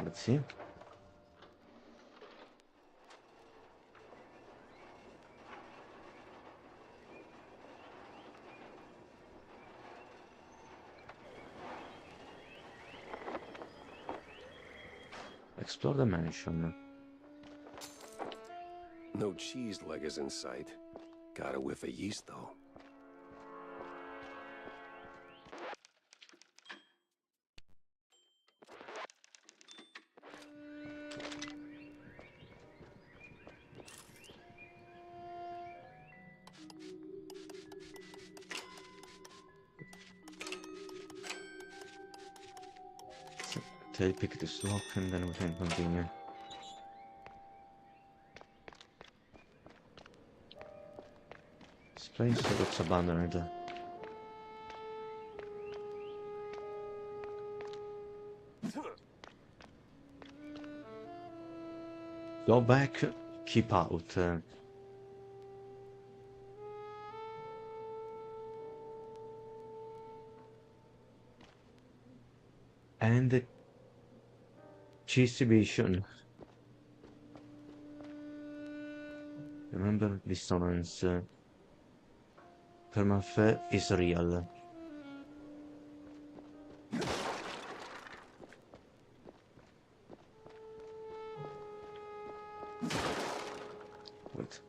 Let's see. Explore the mansion. No cheese leggers in sight. Got a whiff of yeast, though. Take pick this lock and then we can continue. This place looks abandoned. Go back, keep out. And the distribution. Remember dissonance. Permafe is real. Wait,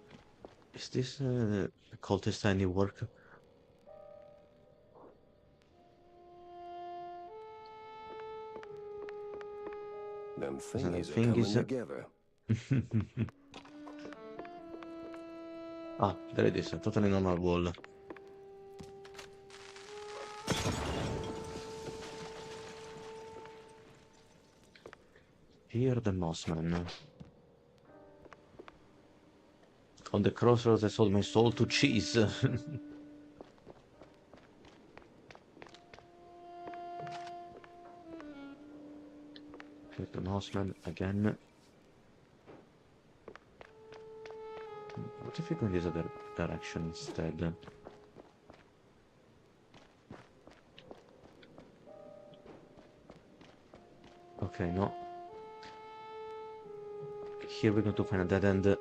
is this cultist any work? Them Isn't thingies it are coming thingies? together. Ah, there it is, a totally normal wall. Here the Mossman. On the crossroads I sold my soul to cheese. Here the Mossman again. What if we go in this other direction instead? Okay, no. Here we're going to find a dead end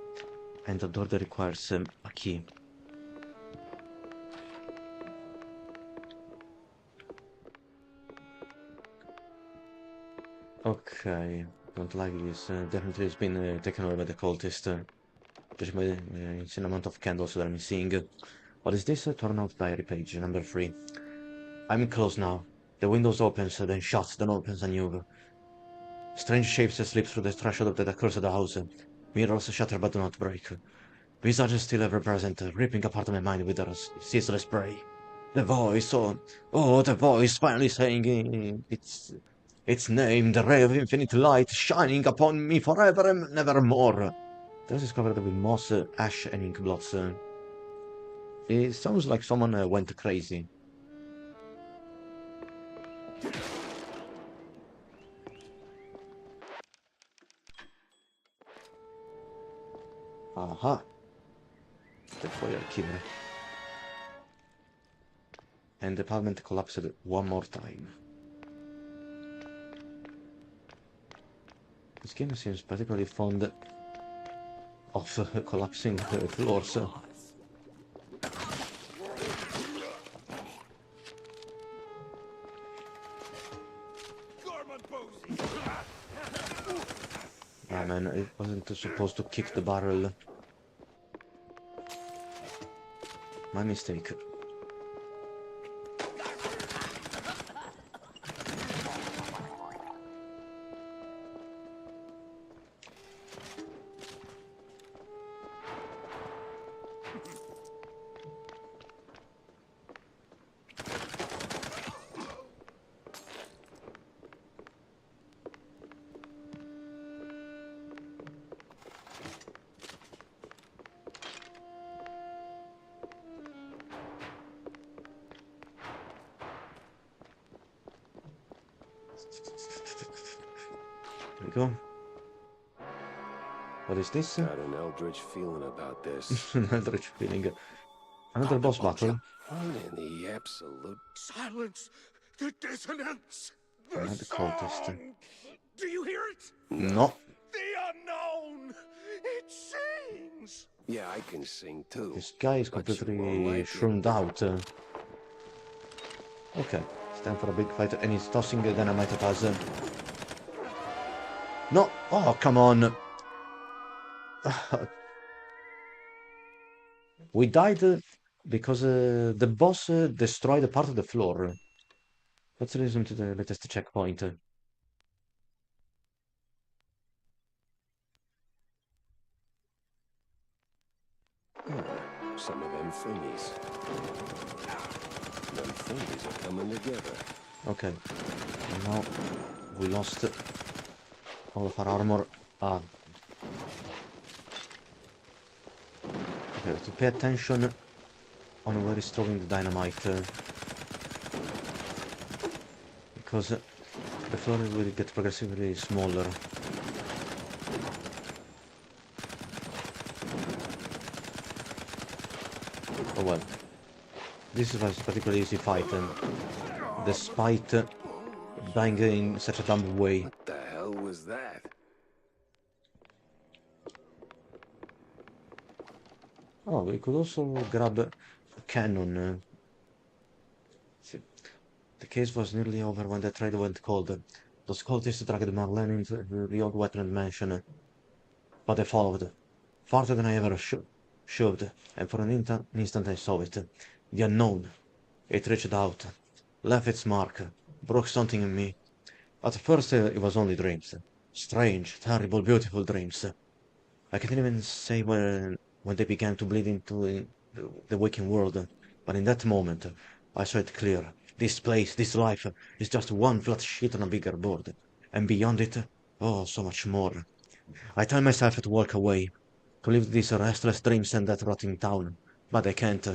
and a door that requires a key. Okay, don't like this. Definitely it's been taken over by the cultist. Judging by the insane amount of candles that I'm seeing. What is this? Torn out diary page, number 3. I'm close now. The windows opens, then shuts, then opens anew. Strange shapes slip through the threshold of that accursed house. Mirrors shatter but do not break. Visages still ever present, ripping apart my mind with their ceaseless prey. The voice, oh, the voice finally saying its name, the ray of infinite light, shining upon me forever and nevermore. The rest is covered with moss, ash, and ink blots. It sounds like someone went crazy. Aha! The foyer killer. And the pavement collapsed one more time. This game seems particularly fond of collapsing floors. Ah man, it wasn't supposed to kick the barrel. My mistake. There we go. What is this? Got an eldritch feeling about this. An eldritch feeling. Another boss battle. What in the absolute... Silence the dissonance. Another cultist. Do you hear it? No. The unknown. It sings. Yeah, I can sing too. This guy is But you won't completely like it. shroomed out. Okay, it's time for a big fight, and he's tossing a dynamite at us. No! Oh, come on! We died because the boss destroyed a part of the floor. Let's resume to the latest checkpoint. Some of them thingies. Them thingies are coming together. Okay. And now we lost all of our armor. Ah. Okay, to pay attention on where he's throwing the dynamite. Because the floor will get progressively smaller. Oh well. This was a particularly easy fight, despite dying in such a dumb way. What the hell was that? Oh, we could also grab a cannon. See, the case was nearly over when the trade went cold. Those cultists dragged Marlene into the old wetland mansion. But I followed, farther than I ever shoved, and for an instant I saw it. The unknown. It reached out, left its mark, broke something in me. At first it was only dreams. Strange, terrible, beautiful dreams. I can't even say when they began to bleed into the waking world, but in that moment I saw it clear. This place, this life, is just one flat sheet on a bigger board, and beyond it, oh, so much more. I tell myself to walk away, to leave these restless dreams and that rotting town, but I can't.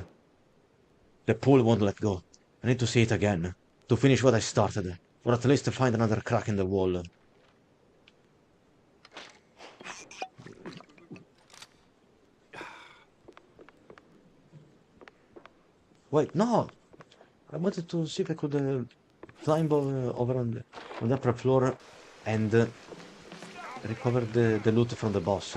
The pool won't let go. I need to see it again, to finish what I started, or at least to find another crack in the wall. Wait, no! I wanted to see if I could climb over on the upper floor and recover the loot from the boss.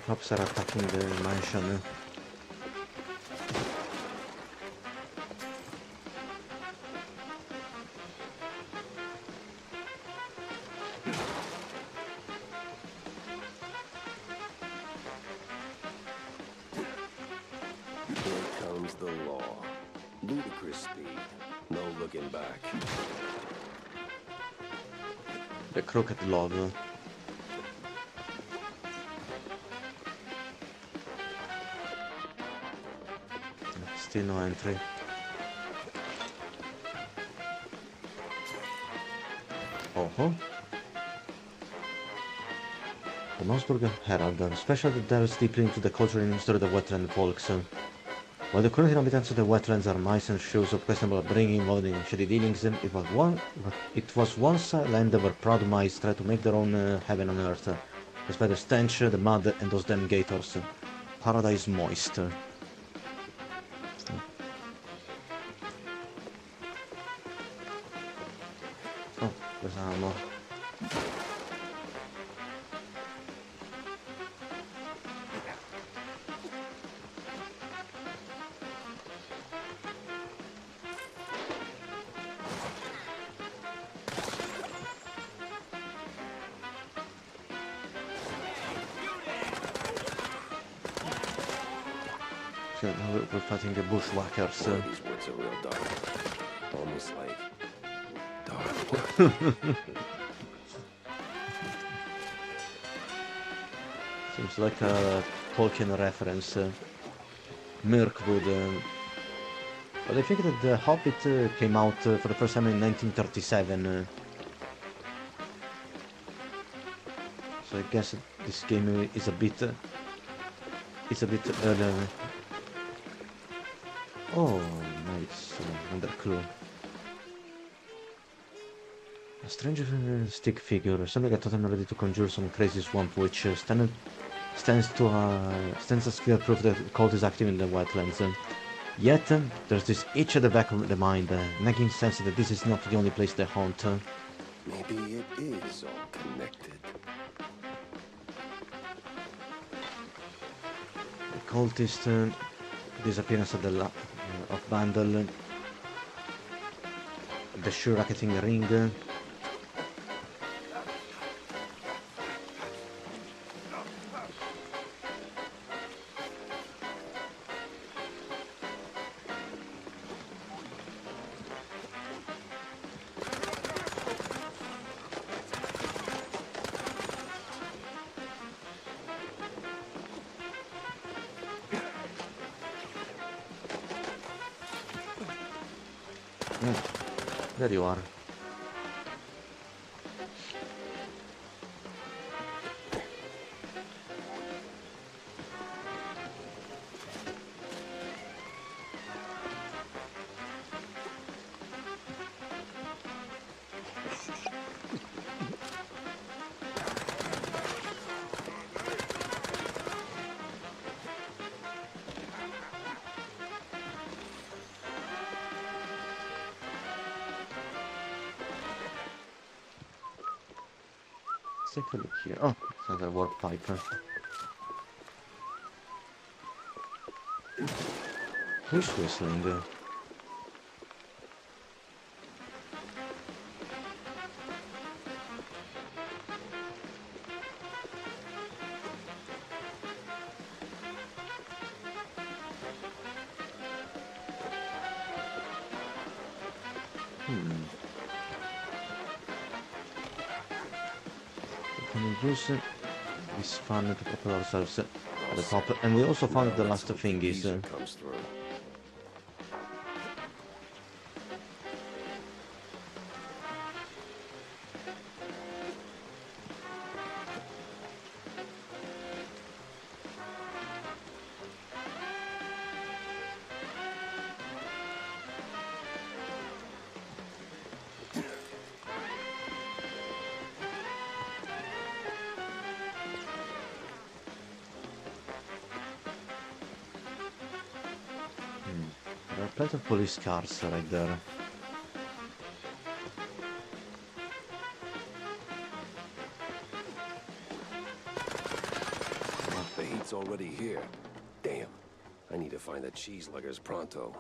Cops are attacking the mansion. Here comes the law. Ludicrous speed. No looking back. The crooked log. Still no entry. Oh. The Mossburg Herald, special that delves deeply into the culture and history of the wetland folks. While the current inhabitants of the wetlands are mice and shrews of questionable upbringing involved in shady dealings, it was once a land where proud mice tried to make their own heaven on earth, despite the stench, the mud, and those damn gators. Paradise moist. Oh, there's ammo. So now we're fighting the bushwhackers. These woods are real dark. Almost like dark. Seems like a Tolkien reference. Mirkwood. But I think that The Hobbit came out for the first time in 1937. So I guess this game is a bit earlier. Oh, nice. Another clue. A strange stick figure, something I thought I'm ready to conjure some crazy swamp witch, stands as clear proof that the cult is active in the wetlands. Yet, there's this itch at the back of the mind, nagging sense that this is not the only place they haunt. Maybe it is all connected. The cultist, disappearance of of Vandal, the shoe racketing ring. There you are. Let's take a look here. Oh, it's another warp pipe. Who's whistling? Can we use this fan to propel ourselves at the top? And we also found the last thingies. Comes through. There are plenty of police cars right there. The heat's already here. Damn. I need to find the cheese luggers pronto.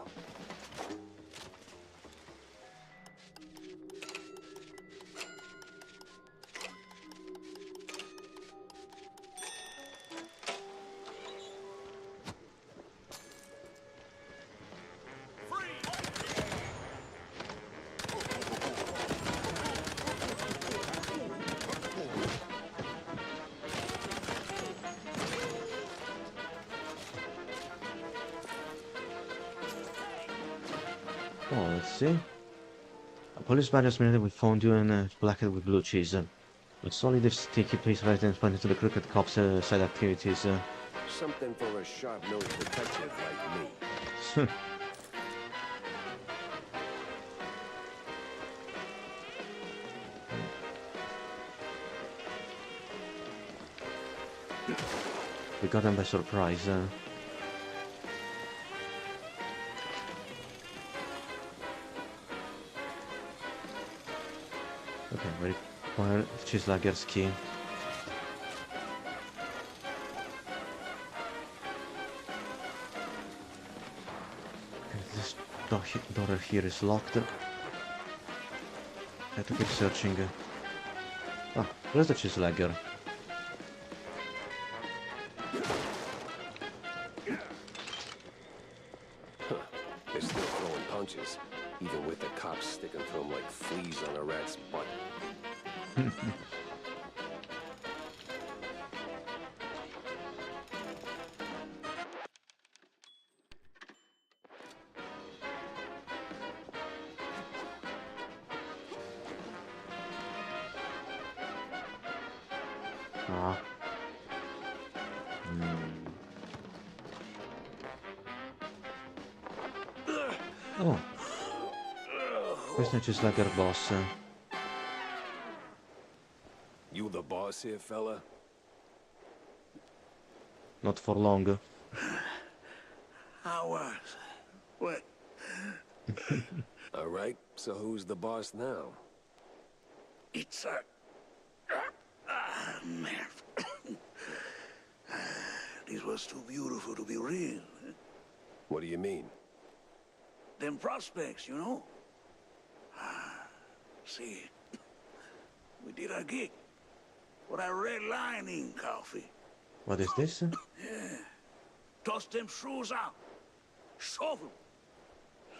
Oh, let's see. A police badge has been we found you and blackened with blue cheese. With solid sticky police residents pointing to the crooked cops' side activities. Something for a sharp-nosed detective like me. We got them by surprise. Okay, we require Cheeslager's key. This door here is locked. I have to keep searching. Ah, where's the Cheeslager? They're still throwing punches, even with the cops sticking to them like fleas on a rat's butt. Ah. Oh. Questo è Cheeslager boss. You the boss here, fella? Not for long. How Well, All right, so who's the boss now? it's man. This was too beautiful to be real. What do you mean? Them prospects, you know? See, we did our gig for that red lining coffee. What is this? Toss them shrews out. Shove them.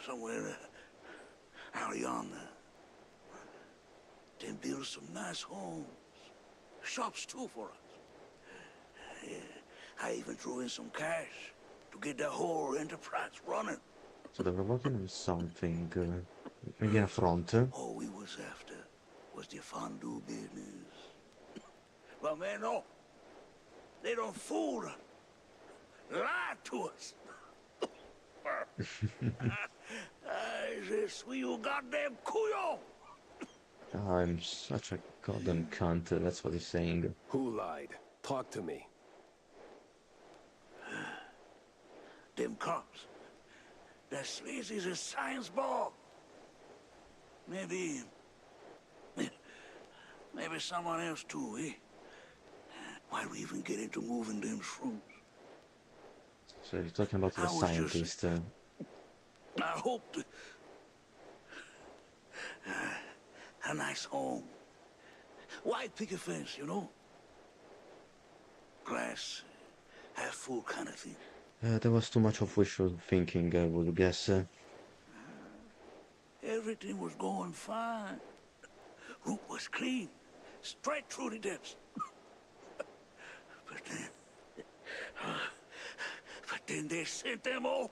Somewhere out yonder. Then build some nice homes. Shops too for us. Yeah, I even threw in some cash to get the whole enterprise running. So they were working on something. Maybe a front. All we was after was the fondue business. But man, no. They don't fool us. Lie to us. I say, sweet you goddamn couillon. I'm such a goddamn cunt. That's what he's saying. Who lied? Talk to me. Them cops. That sleazy's a science ball. Maybe someone else too, eh? Why we even get into moving them shrews? So you're talking about the I was scientist. I hoped a nice home. White picket fence, you know? Glass, half full kind of thing. There was too much of wishful thinking, I would guess. Everything was going fine. Root was clean, straight through the depths. But then they sent them all.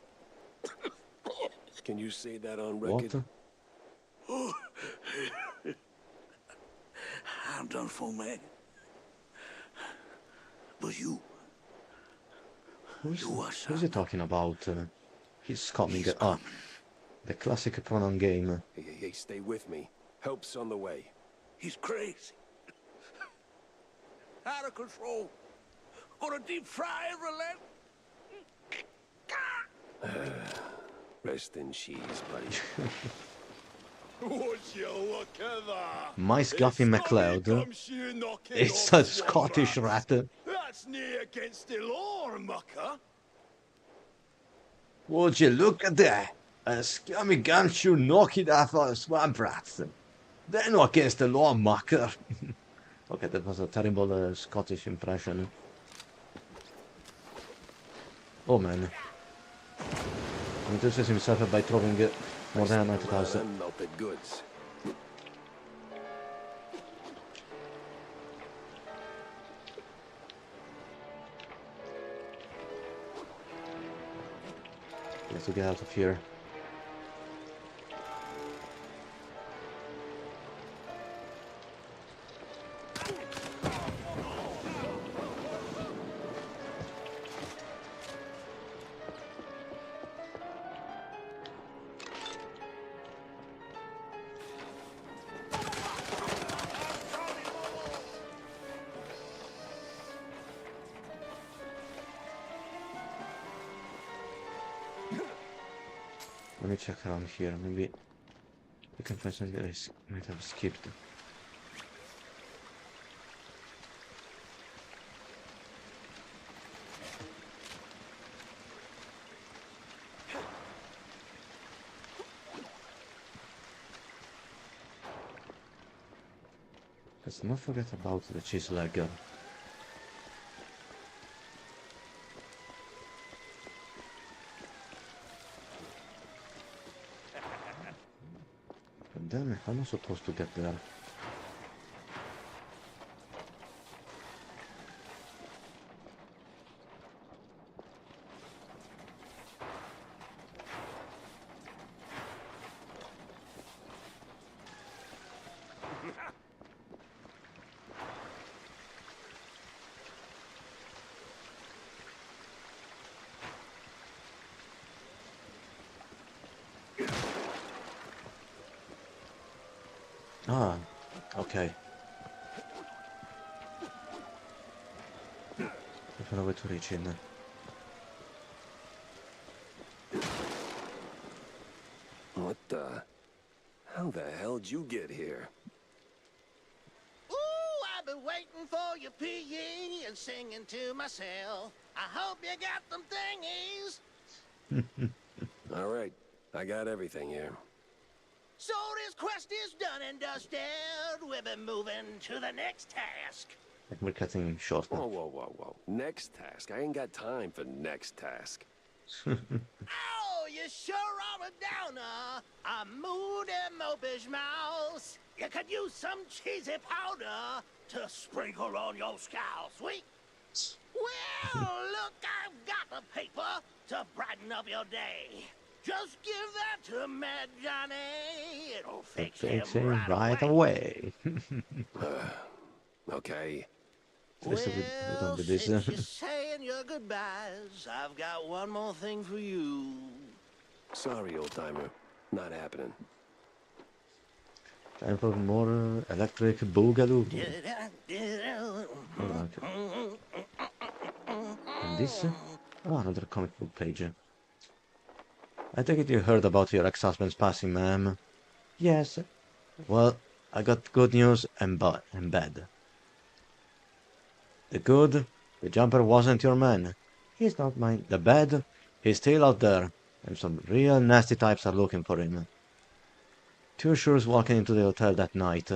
Can you say that on record? What? Oh, I'm done for, man. But you watch Who's he out. talking about? He's coming. Ah, the classic pronoun game. Hey, stay with me. Help's on the way. He's crazy. Out of control. Gonna deep fry every leg. Rest in cheese, buddy. Would you look at that? Mice Guffy MacLeod. It's a Scottish rat. That's near against the law, mucker. Would you look at that? A scummy gumshoe knocking off a swamp rat. They're not against the law, mucker. Okay, that was a terrible Scottish impression. Oh man. He introduces himself by throwing more than 90,000. Unmelted goods. Let's get out of here. Let me check around here. Maybe we can find something that I might have skipped. Let's not forget about the cheese leg. Damn it, how am I supposed to get there? Ah, okay. I found a way to reach in. did you get here? Ooh, I've been waiting for your PE and singing to myself. I hope you got them thingies. All right, I got everything here. So this quest is done and dusted. We've been moving to the next task. Like we're cutting short Whoa, now. whoa, whoa, whoa. Next task? I ain't got time for next task. Oh, you sure are a downer. A moody, mopish mouse. You could use some cheesy powder to sprinkle on your scowl, sweet. Well, look, I've got the paper to brighten up your day. Just give that to Mad Johnny. It'll fix him right away. Okay. First we're done Well, with this. since you're saying your goodbyes, I've got one more thing for you. Sorry, old-timer. Not happening. Time for more electric boogaloo. Alright. And this? Oh, another comic book page. I take it you heard about your ex-husband's passing, ma'am. Yes. Well, I got good news and bad. The good, the jumper wasn't your man. He's not mine. The bad, he's still out there, and some real nasty types are looking for him. Two shures walking into the hotel that night.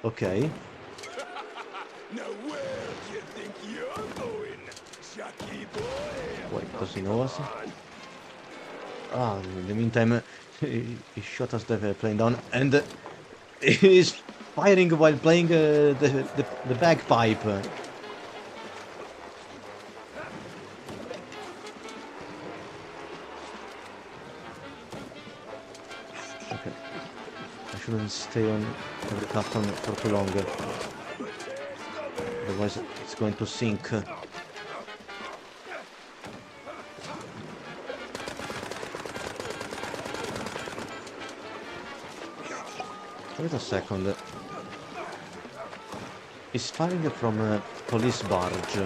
Okay. Now where do you think you're going, Chucky boy? Wait, does he know us? Ah, in the meantime, he shot us the plane down, and he's firing while playing the bagpipe. Okay. I shouldn't stay on the platform for too long. Otherwise, it's going to sink. Wait a second. He's firing from a police barge.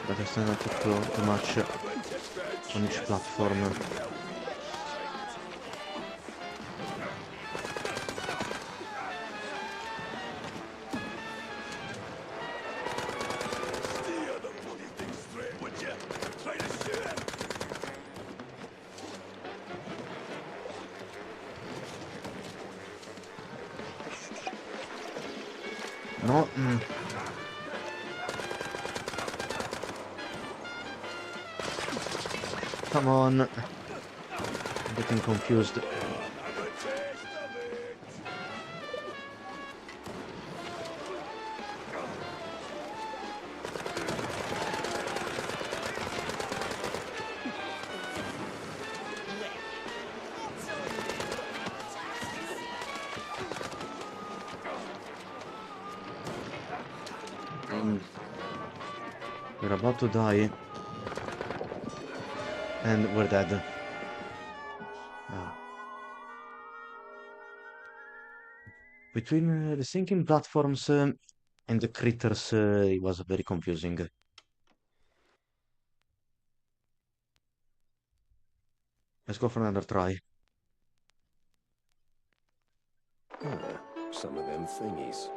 Better stand not too much on each platform. No. Come on. I'm getting confused. We're about to die. And we're dead. Between the sinking platforms and the critters, it was very confusing. Let's go for another try. Some of them thingies.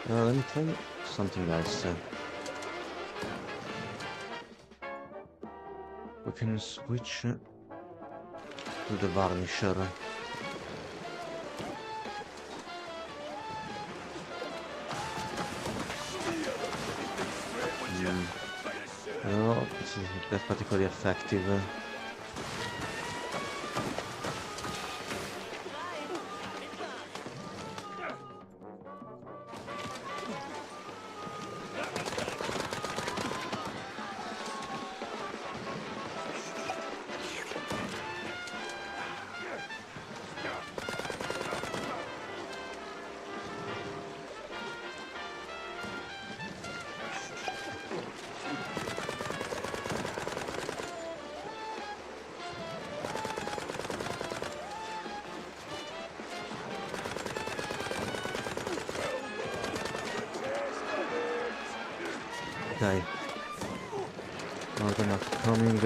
Let me try something else. We can switch to the varnisher. No, this isn't that particularly effective. Okay. Now they're not coming. Need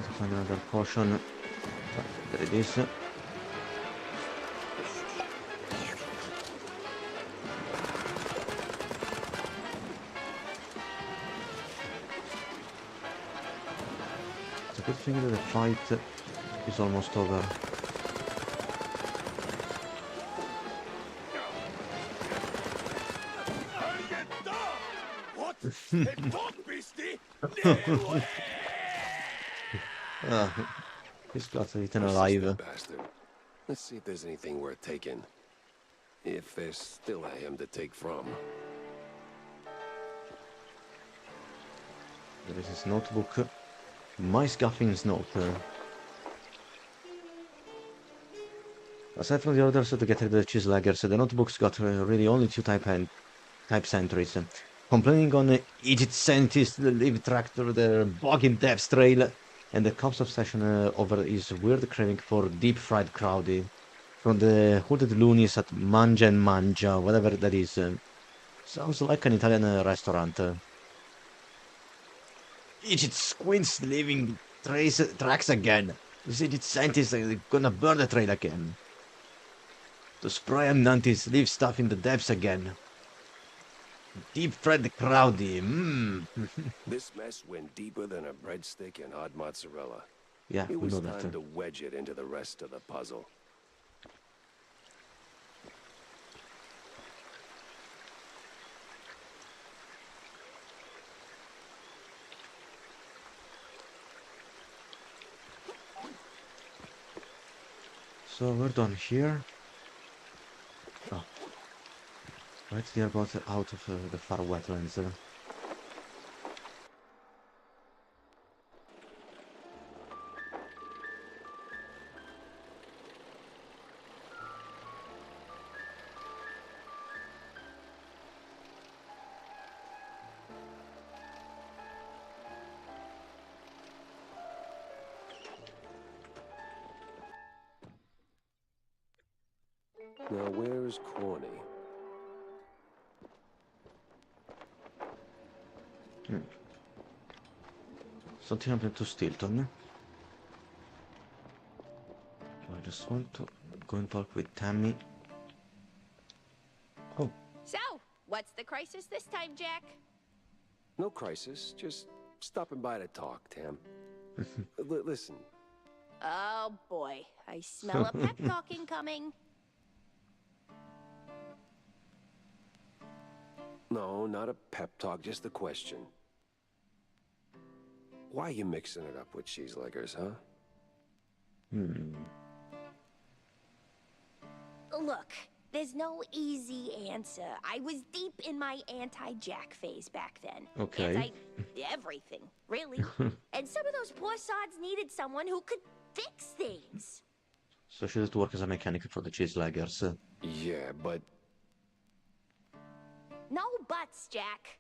to find another potion. There it is. It's a good thing that the fight is almost over. He's got eaten alive. Bastard. Let's see if there's anything worth taking. If there's still a him to take from. There is his notebook. Mice Gaffin's note. Aside from the orders to get rid of the cheeselaggers, the notebook's got really only two type entries. Complaining on Egypt scientists leave tractor their bogging depths trail, and the cop's obsession over his weird craving for deep fried crowdy from the hooded loonies at Manja and Manja, whatever that is. Sounds like an Italian restaurant. Egypt squints leaving tracks again. These Egypt scientists are gonna burn the trail again. The Sprayam Nantis leave stuff in the depths again. Deep fried crowdy. This mess went deeper than a breadstick and hot mozzarella. Yeah, It we was know time that. to wedge it into the rest of the puzzle. So we're done here. Oh. Right there, about out of the far wetlands. Now where's Corny? Something happened to Stilton. I just want to go and talk with Tammy. Oh, So, what's the crisis this time, Jack? No crisis, just stopping by to talk, Tam. Listen, Oh boy, I smell a pep talking coming. no, not a pep talk, just a question. Why you mixing it up with cheeseleggers, huh? Look, there's no easy answer. I was deep in my anti-Jack phase back then. Okay. Anti-everything, really. And some of those poor sods needed someone who could fix things. so she has to work as a mechanic for the cheeselaggers. Yeah, but No buts, Jack.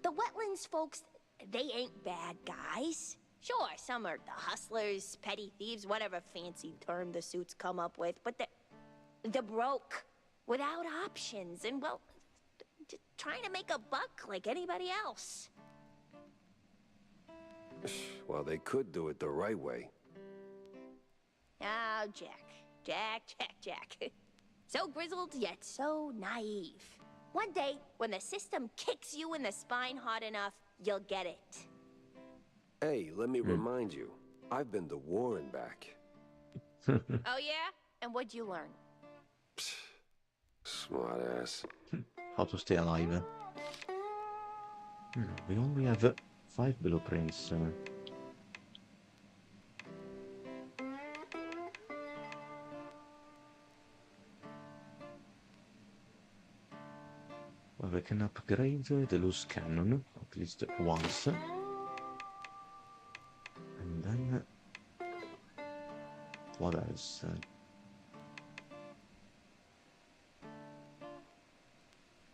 The Wetlands folks, they ain't bad guys. Sure, some are the hustlers, petty thieves, whatever fancy term the suits come up with, but they're broke, without options, and well, just trying to make a buck like anybody else. well, they could do it the right way. about Jack. Jack. So grizzled, yet so naive. One day, when the system kicks you in the spine hard enough, you'll get it. Hey, let me remind you, I've been to war and back. Oh yeah? And what'd you learn? Smart ass. How to stay alive. We only have 5 blueprints. Well, we can upgrade the loose cannon at least once. And then... what else?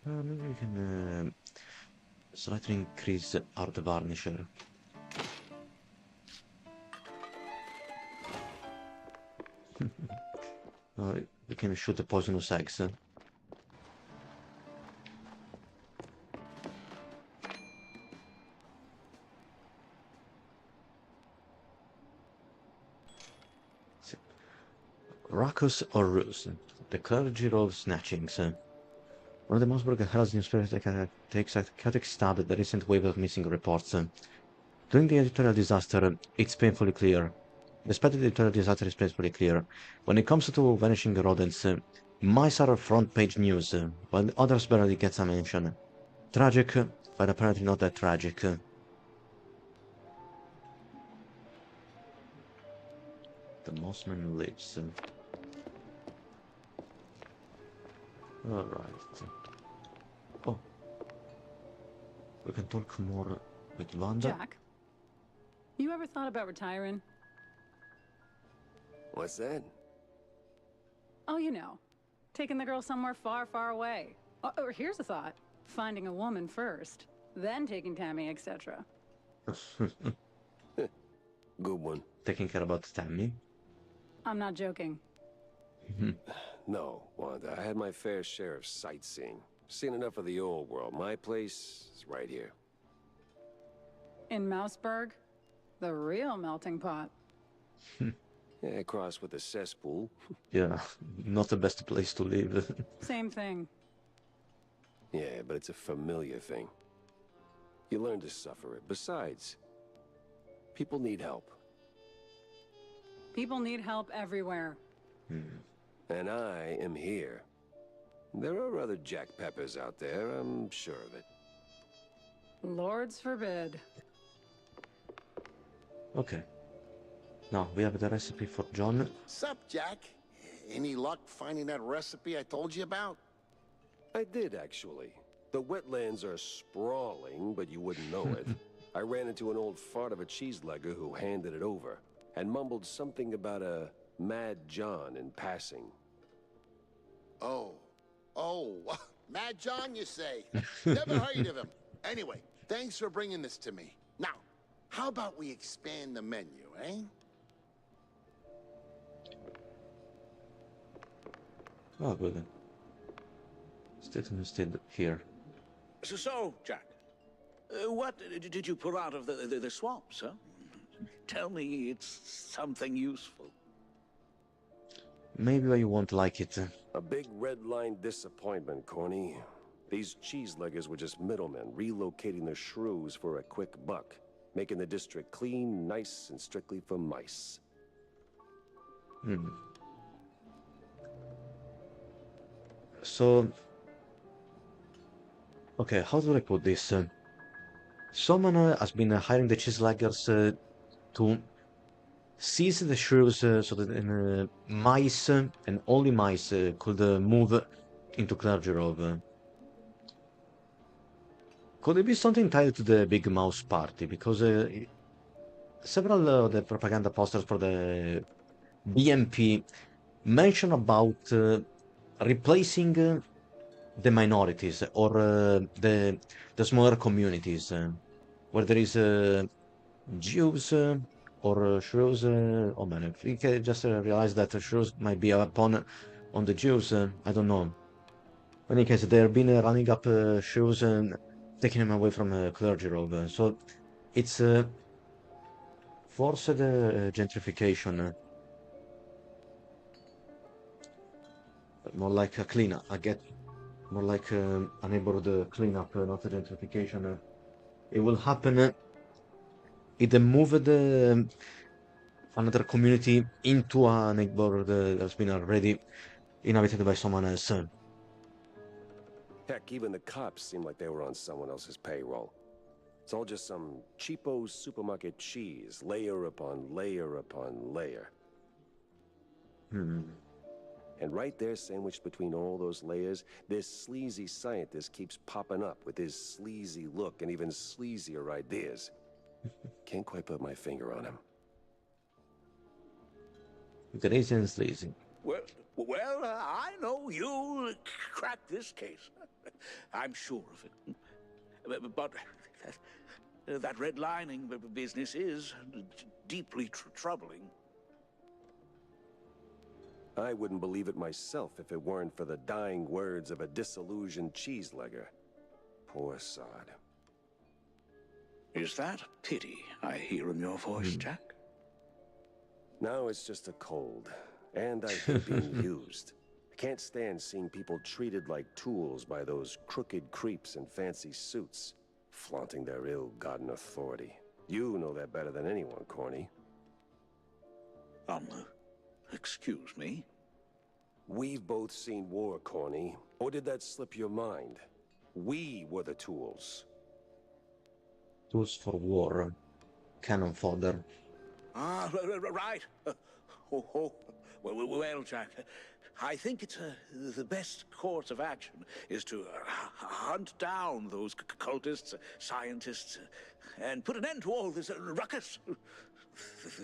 Maybe we can slightly increase our varnisher. We can shoot the poisonous eggs. Ruckus or Ruse, the clergy of snatchings. One of the most broken Herald's newspaper takes a chaotic stab at the recent wave of missing reports. During the editorial disaster, it's painfully clear. Despite the editorial disaster is painfully clear. When it comes to vanishing rodents, mice are front-page news, while others barely get a mention. Tragic, but apparently not that tragic. The Mossman lives. Alright. Oh. We can talk more with Wanda. Jack, you ever thought about retiring? What's that? Oh, you know, taking the girl somewhere far, far away. Or here's a thought. Finding a woman first, then taking Tammy, etc. Good one. Taking care about Tammy. I'm not joking. No, Wanda, I had my fair share of sightseeing. Seen enough of the old world. My place is right here. In Mouseburg, the real melting pot. Yeah, cross with the cesspool. Yeah, not the best place to live. Same thing. Yeah, but it's a familiar thing. You learn to suffer it. Besides, people need help. People need help everywhere. And I am here. There are other Jack Peppers out there, I'm sure of it. Lords forbid. Okay. Now, we have the recipe for John. Sup, Jack? Any luck finding that recipe I told you about? I did, actually. The wetlands are sprawling, but you wouldn't know it. I ran into an old fart of a cheeselegger who handed it over, and mumbled something about a Mad John in passing. Oh, Mad John, you say? Never heard of him. Anyway, thanks for bringing this to me. Now, how about we expand the menu, eh? Oh, good. Instead here. So, Jack, what did you pull out of the swamps, huh? Tell me it's something useful. Maybe you won't like it. A big red line disappointment, Corny. These cheeseleggers were just middlemen, relocating their shrews for a quick buck, making the district clean, nice, and strictly for mice. So... okay, how do I put this? Someone has been hiring the cheeseleggers to seize the shrews so that mice, and only mice, could move into Klergerov. Could it be something tied to the Big Mouse Party? Because several of the propaganda posters for the BMP mention about replacing the minorities or the smaller communities where there is Jews or shrews. Oh man, if we can just realize that shrews might be upon on the Jews, I don't know. In any case, they've been running up shrews and taking them away from Klergerov. So it's forced gentrification. more like a cleanup. I get more like a neighborhood cleanup, not a gentrification. It will happen. It moved another community into a neighborhood that's been already inhabited by someone else. Heck, even the cops seem like they were on someone else's payroll. It's all just some cheapo supermarket cheese, layer upon layer upon layer. Hmm. And right there, sandwiched between all those layers, this sleazy scientist keeps popping up with his sleazy look and even sleazier ideas. Can't quite put my finger on him. Crazy and sleazy. Well, I know you'll crack this case. I'm sure of it. But that redlining business is deeply troubling. I wouldn't believe it myself if it weren't for the dying words of a disillusioned cheeselegger. Poor sod. Is that pity I hear in your voice, Jack? No, it's just a cold. And I hate being used. I can't stand seeing people treated like tools by those crooked creeps in fancy suits, flaunting their ill-gotten authority. You know that better than anyone, Corny. Excuse me? We've both seen war, Corny. Or did that slip your mind? We were the tools. Tools for war. Cannon fodder. Ah, right. Well, Jack, I think it's the best course of action is to hunt down those cultists, scientists, and put an end to all this ruckus.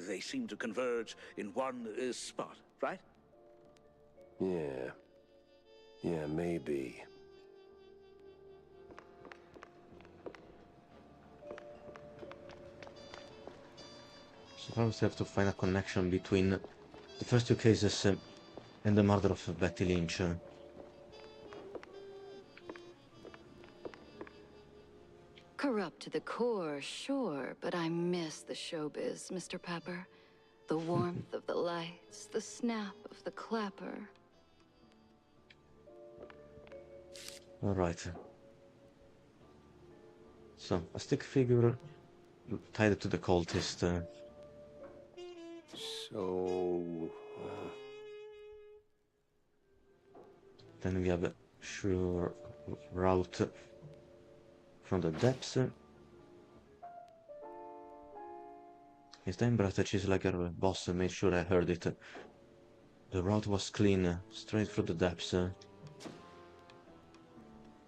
They seem to converge in one spot, right? Yeah. Yeah, maybe. So now we have to find a connection between the first two cases and the murder of Betty Lynch. Corrupt to the core, sure, but I miss the showbiz, Mr. Pepper. The warmth of the lights, the snap of the clapper. Alright. So, a stick figure tied to the cultist. So... Then we have a sure route from the depths. His time breath cheeselegger boss made sure I heard it. The route was clean, straight through the depths.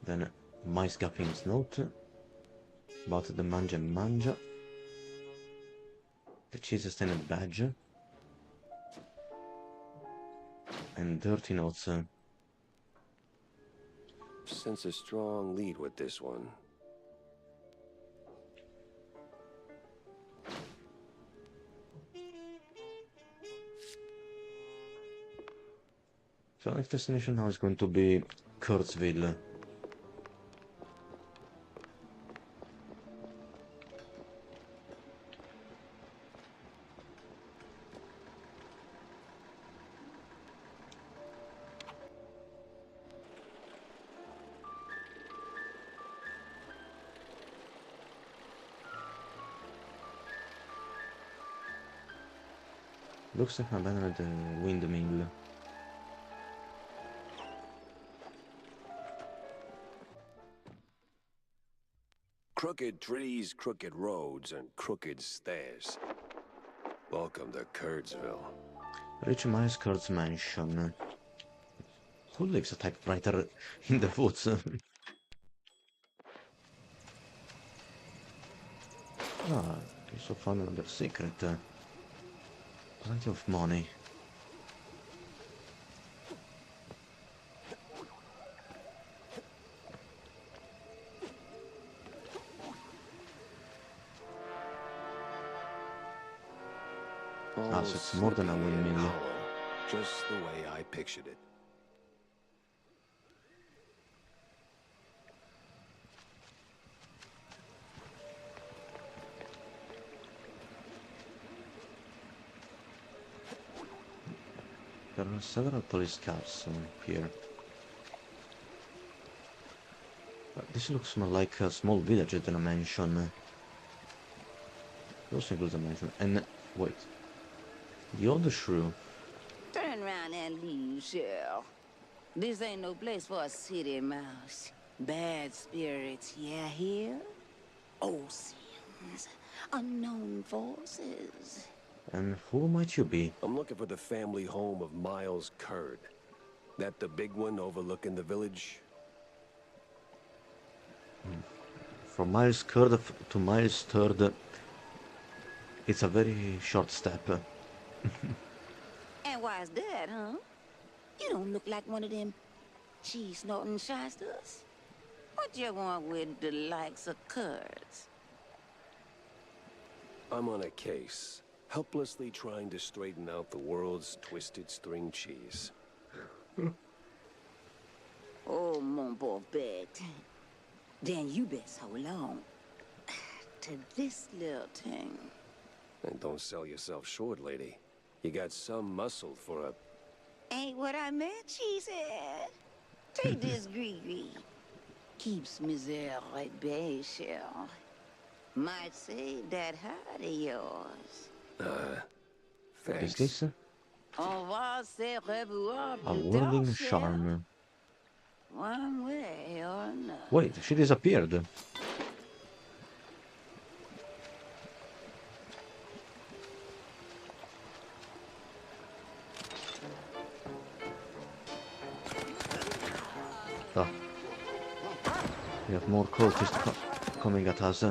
Then Mice Gapping's note about the Manja Manja. The cheese stained badge. And dirty notes. Sense a strong lead with this one. So next destination now is going to be Kurtzville. Looks like an abandoned windmill. Crooked trees, crooked roads, and crooked stairs. Welcome to Kurtzville. Rich Miles Kurtz mansion. Who leaves a typewriter in the woods? Ah, you so found another secret. Plenty of money. Ah, so it's more than a windmill. Just the way I pictured it. There are several police cars here. This looks more like a small village than a mansion. It also includes a mansion. And wait, the old shrew. Turn around and leave, Cheryl. This ain't no place for a city mouse. Bad spirits, yeah, here? Old sins, unknown forces. And who might you be? I'm looking for the family home of Miles Curd. That the big one overlooking the village? From Miles Curd to Miles Third, it's a very short step. And why's that, huh? You don't look like one of them cheese-snorting shysters. What you want with the likes of Curds? I'm on a case, helplessly trying to straighten out the world's twisted string cheese. Oh, mon beau bête. Then you best hold on to this little thing. And don't sell yourself short, lady. You got some muscle for a... Ain't what I meant, she said. Take this gree-gree. Keeps misère at bay, Cheryl. Might save that heart of yours. What is Thanks. this? Au revoir, c'est revoir, A plus whirling tard, Cheryl. charm. One way or another. Wait, she disappeared. Oh. We have more cultists coming at us.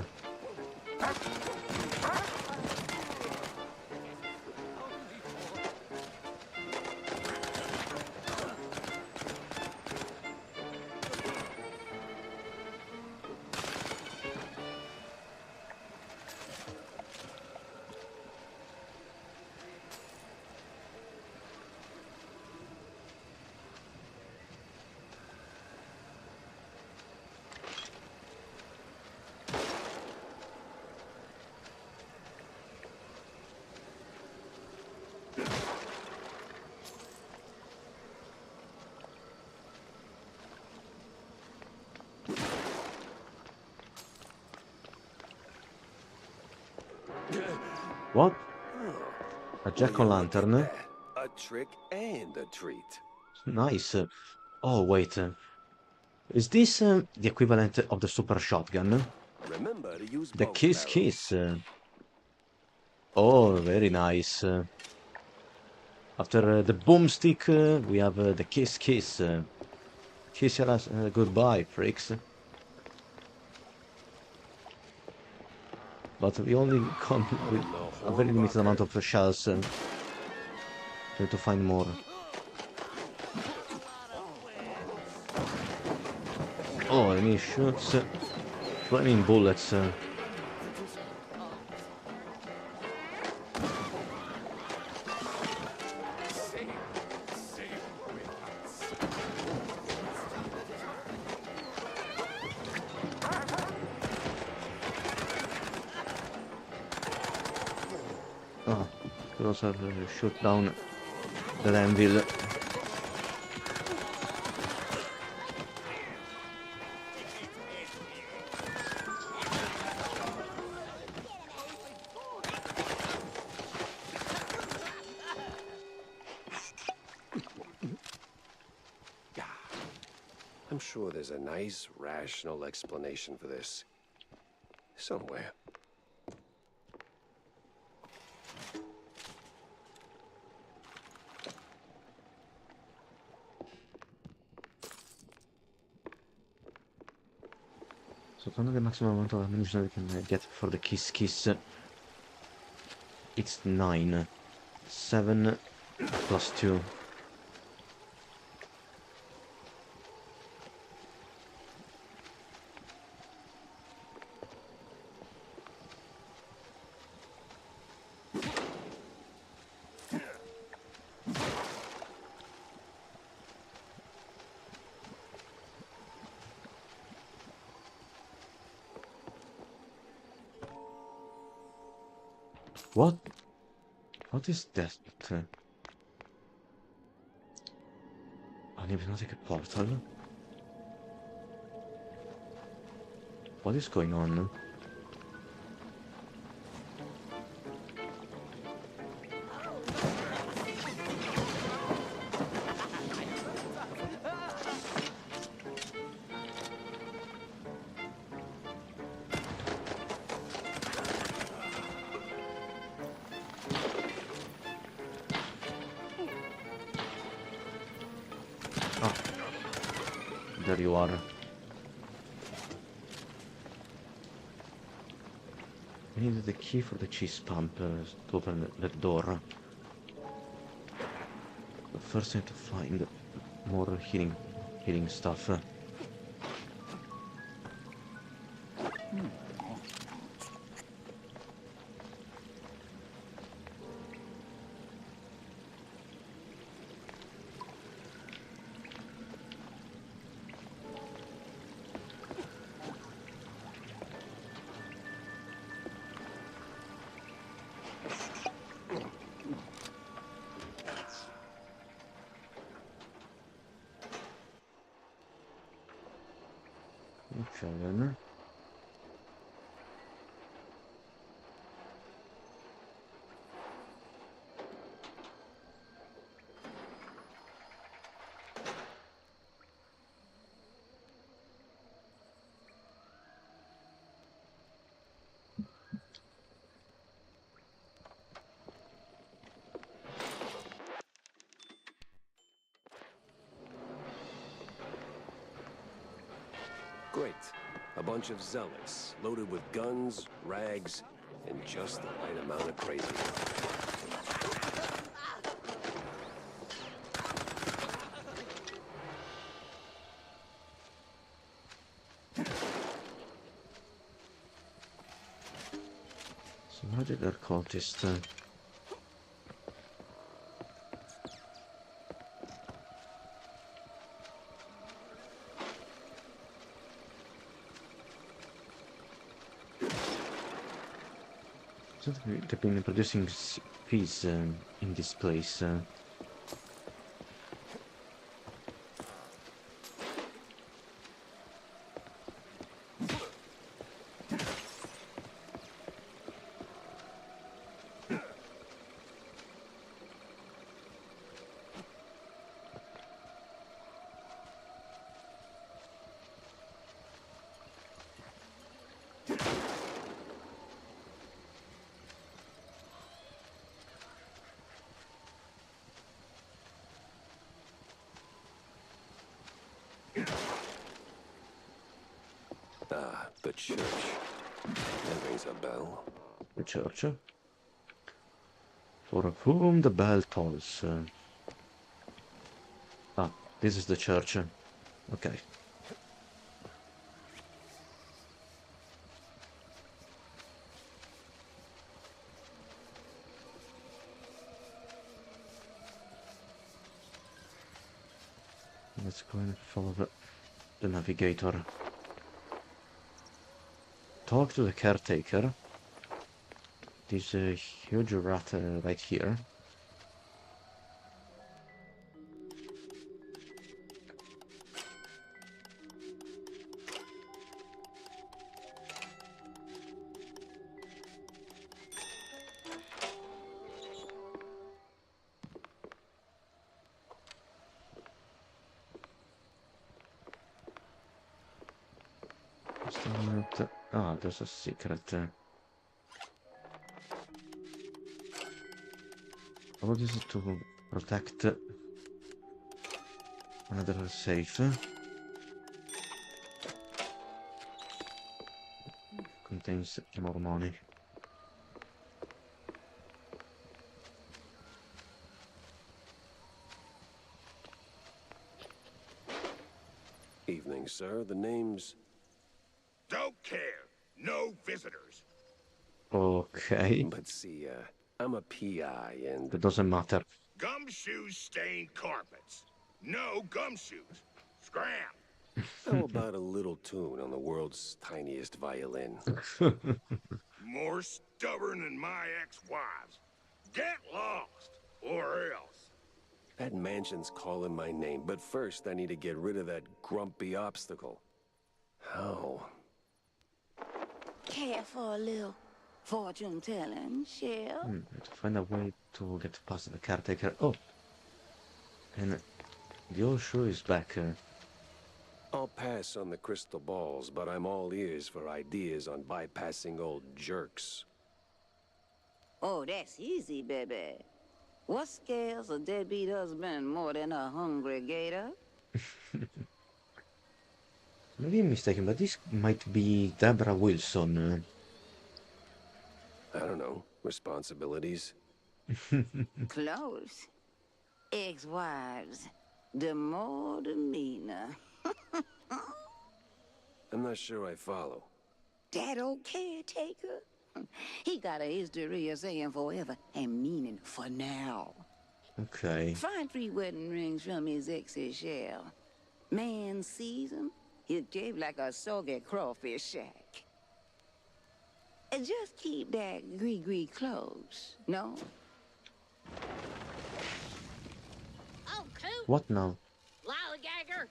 What? A jack-o'-lantern? A trick and a treat. Nice. Oh, wait. Is this the equivalent of the super shotgun? Remember to use The both Kiss barrels. Kiss. Oh, very nice. After the boomstick, we have the Kiss Kiss. Kiss your ass goodbye, freaks. But we only come with a very limited amount of shells. Try to find more. Oh, and he shoots flaming bullets. Oh, could also shoot down the anvil. I'm sure there's a nice, rational explanation for this. Somewhere. So quando the maximum amount of ammunition we can get for the Kiss Kiss? It's 9. 7 plus 2. What? What is that? an hypnotic portal? What is going on? Oh, there you are. I need the key for the cheese pump to open the door. But first I need to find more healing stuff. Okay then. Great. A bunch of zealots, loaded with guns, rags, and just the right amount of crazy. So how did that cultist... They've been producing peace in this place. Ah, the church. That rings a bell. The church. For whom the bell tolls. Ah, this is the church. Okay. Let's go and follow the navigator. Talk to the caretaker. There's a huge rat right here. Ah, there's a secret. What is it to protect another safe? Contains more money. Evening, sir. The name's... Don't care. No visitors. Okay. But see, I'm a PI and... It doesn't matter. Gumshoes stain carpets. No gumshoes. Scram. How about a little tune on the world's tiniest violin? More stubborn than my ex-wives. Get lost, or else. That mansion's calling my name, but first I need to get rid of that grumpy obstacle. How? Care for a little fortune telling, Shell? To find a way to get past the caretaker. Oh! And the old shoe is back. I'll pass on the crystal balls, but I'm all ears for ideas on bypassing old jerks. Oh, that's easy, baby. What scales a deadbeat husband more than a hungry gator? Maybe I'm mistaken, but this might be Deborah Wilson. I don't know. Responsibilities? Close. Ex-wives. The more the meaner. I'm not sure I follow. That old caretaker? He got a history of saying forever and meaning for now. Okay. Find 3 wedding rings from his ex's shell. Man sees him, he'll cave like a soggy crawfish shack. And just keep that gree-gree close, no? Oh, cool. What now? Lollygagger.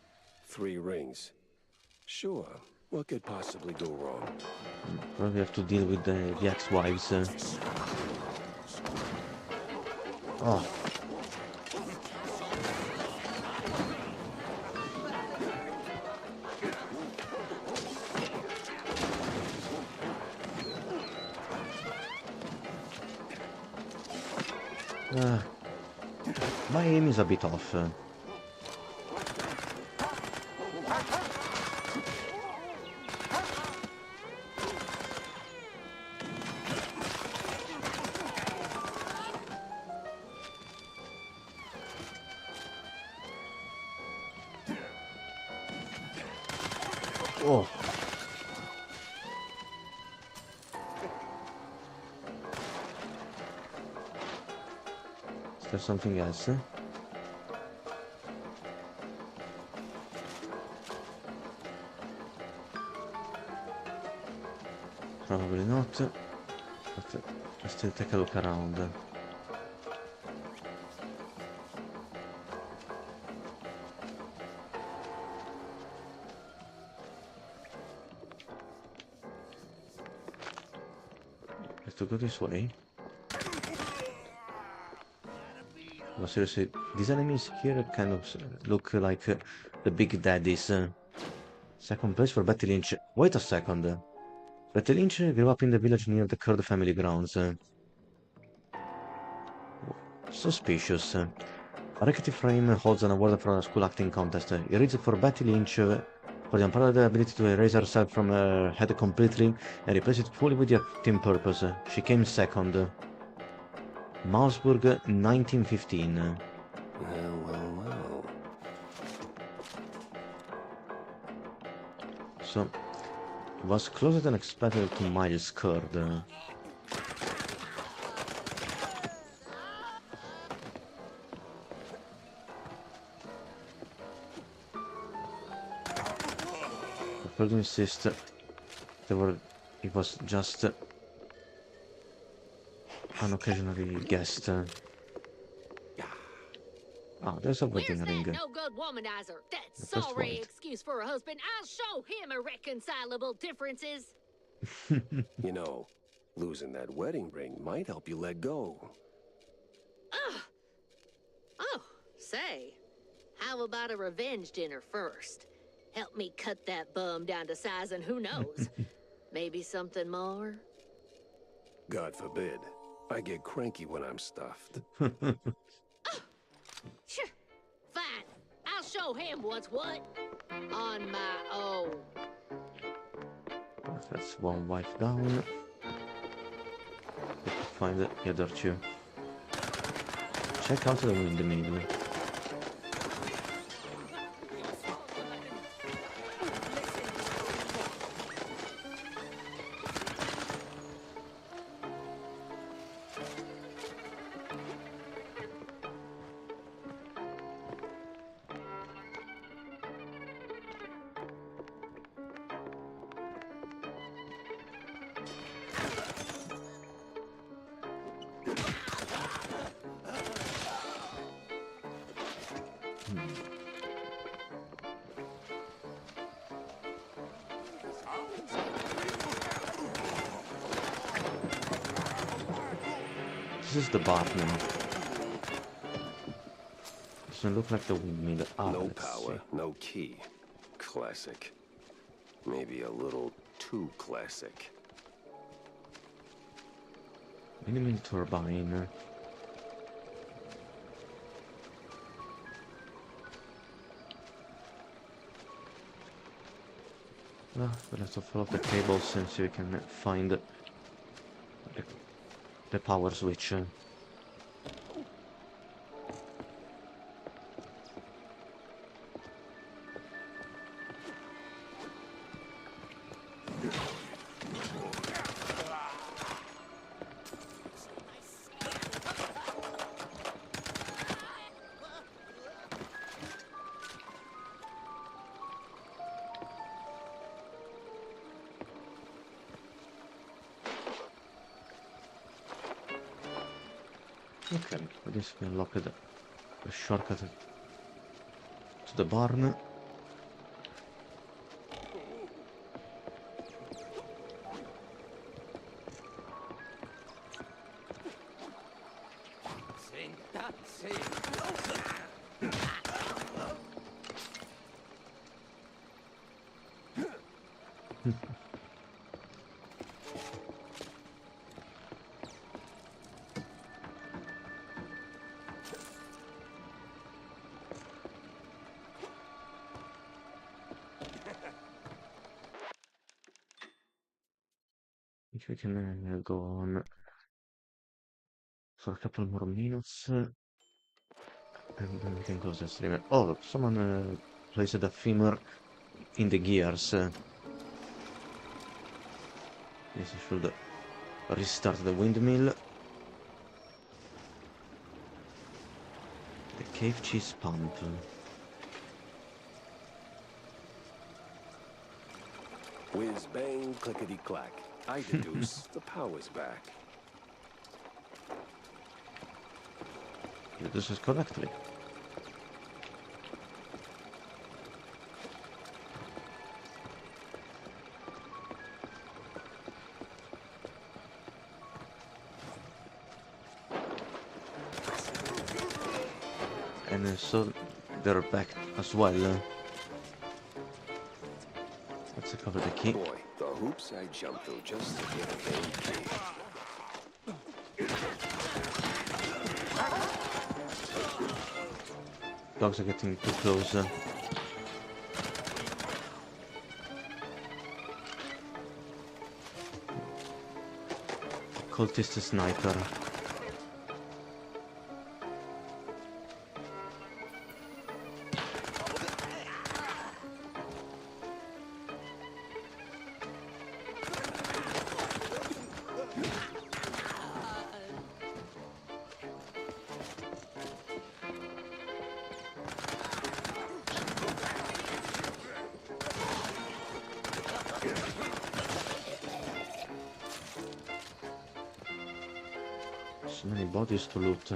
3 rings. Sure. What could possibly go wrong? Probably have to deal with the ex-wives. Oh. My aim is a bit off. Oh. Is there something else? Probably not. But let's still take a look around. Have to go this way. But seriously, these enemies here kind of look like the big daddies. Second place for Betty Lynch. Wait a second. Betty Lynch grew up in the village near the Curd family grounds. Suspicious. A rickety frame holds an award for a school acting contest. He reads for Betty Lynch for the unparalleled ability to erase herself from her head completely and replace it fully with the acting purpose. She came second. Mausburg, 1915. Well. So, it was closer than expected to Miles Curd. Curd insists it was just an occasional guest. Ah, there's a wedding Where's ring. that no-good womanizer? That That's sorry right. excuse for a husband. I'll show him irreconcilable differences. You know, losing that wedding ring might help you let go. Ugh. Oh, say, how about a revenge dinner first? Help me cut that bum down to size, and who knows, maybe something more? God forbid. I get cranky when I'm stuffed. Sure, fine. I'll show him what's what. On my own. That's one wife down. Find the other two. Check out the one in the middle. This is the barn now. Doesn't look like the windmill. Ah, No let's power, see. no key. Classic. Maybe a little too classic. Windmill turbine. We'll have to follow the cables and see if we can find the power switch. Okay, I guess we unlocked the shortcut to the barn. If we can go on for a couple more minutes, and then we can close the stream. Oh, someone placed the femur in the gears. This should restart the windmill. The cave cheese pump. Whiz bang, clickety clack. I deduce the power's back. This is correctly. And so they're back as well. Let's cover the key. Boy, the hoops I jumped through just to get a damn key. Dogs are getting too close. Cultist sniper. So many bodies to loot.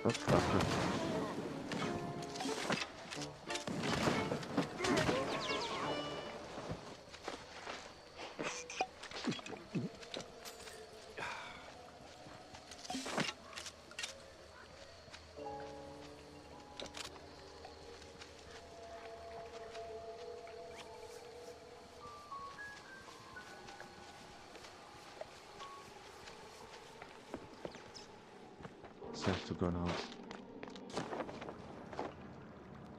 Oh, fuck. It's have to go now.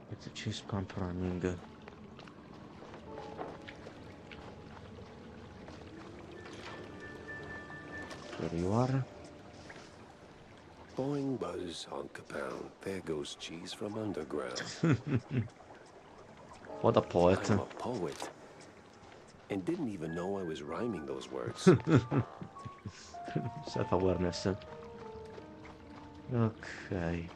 Get the cheese pump running. There you are. Boing, buzz, honk a pound. There goes cheese from underground. What a poet. I'm a poet. And didn't even know I was rhyming those words. Self-awareness. Okay.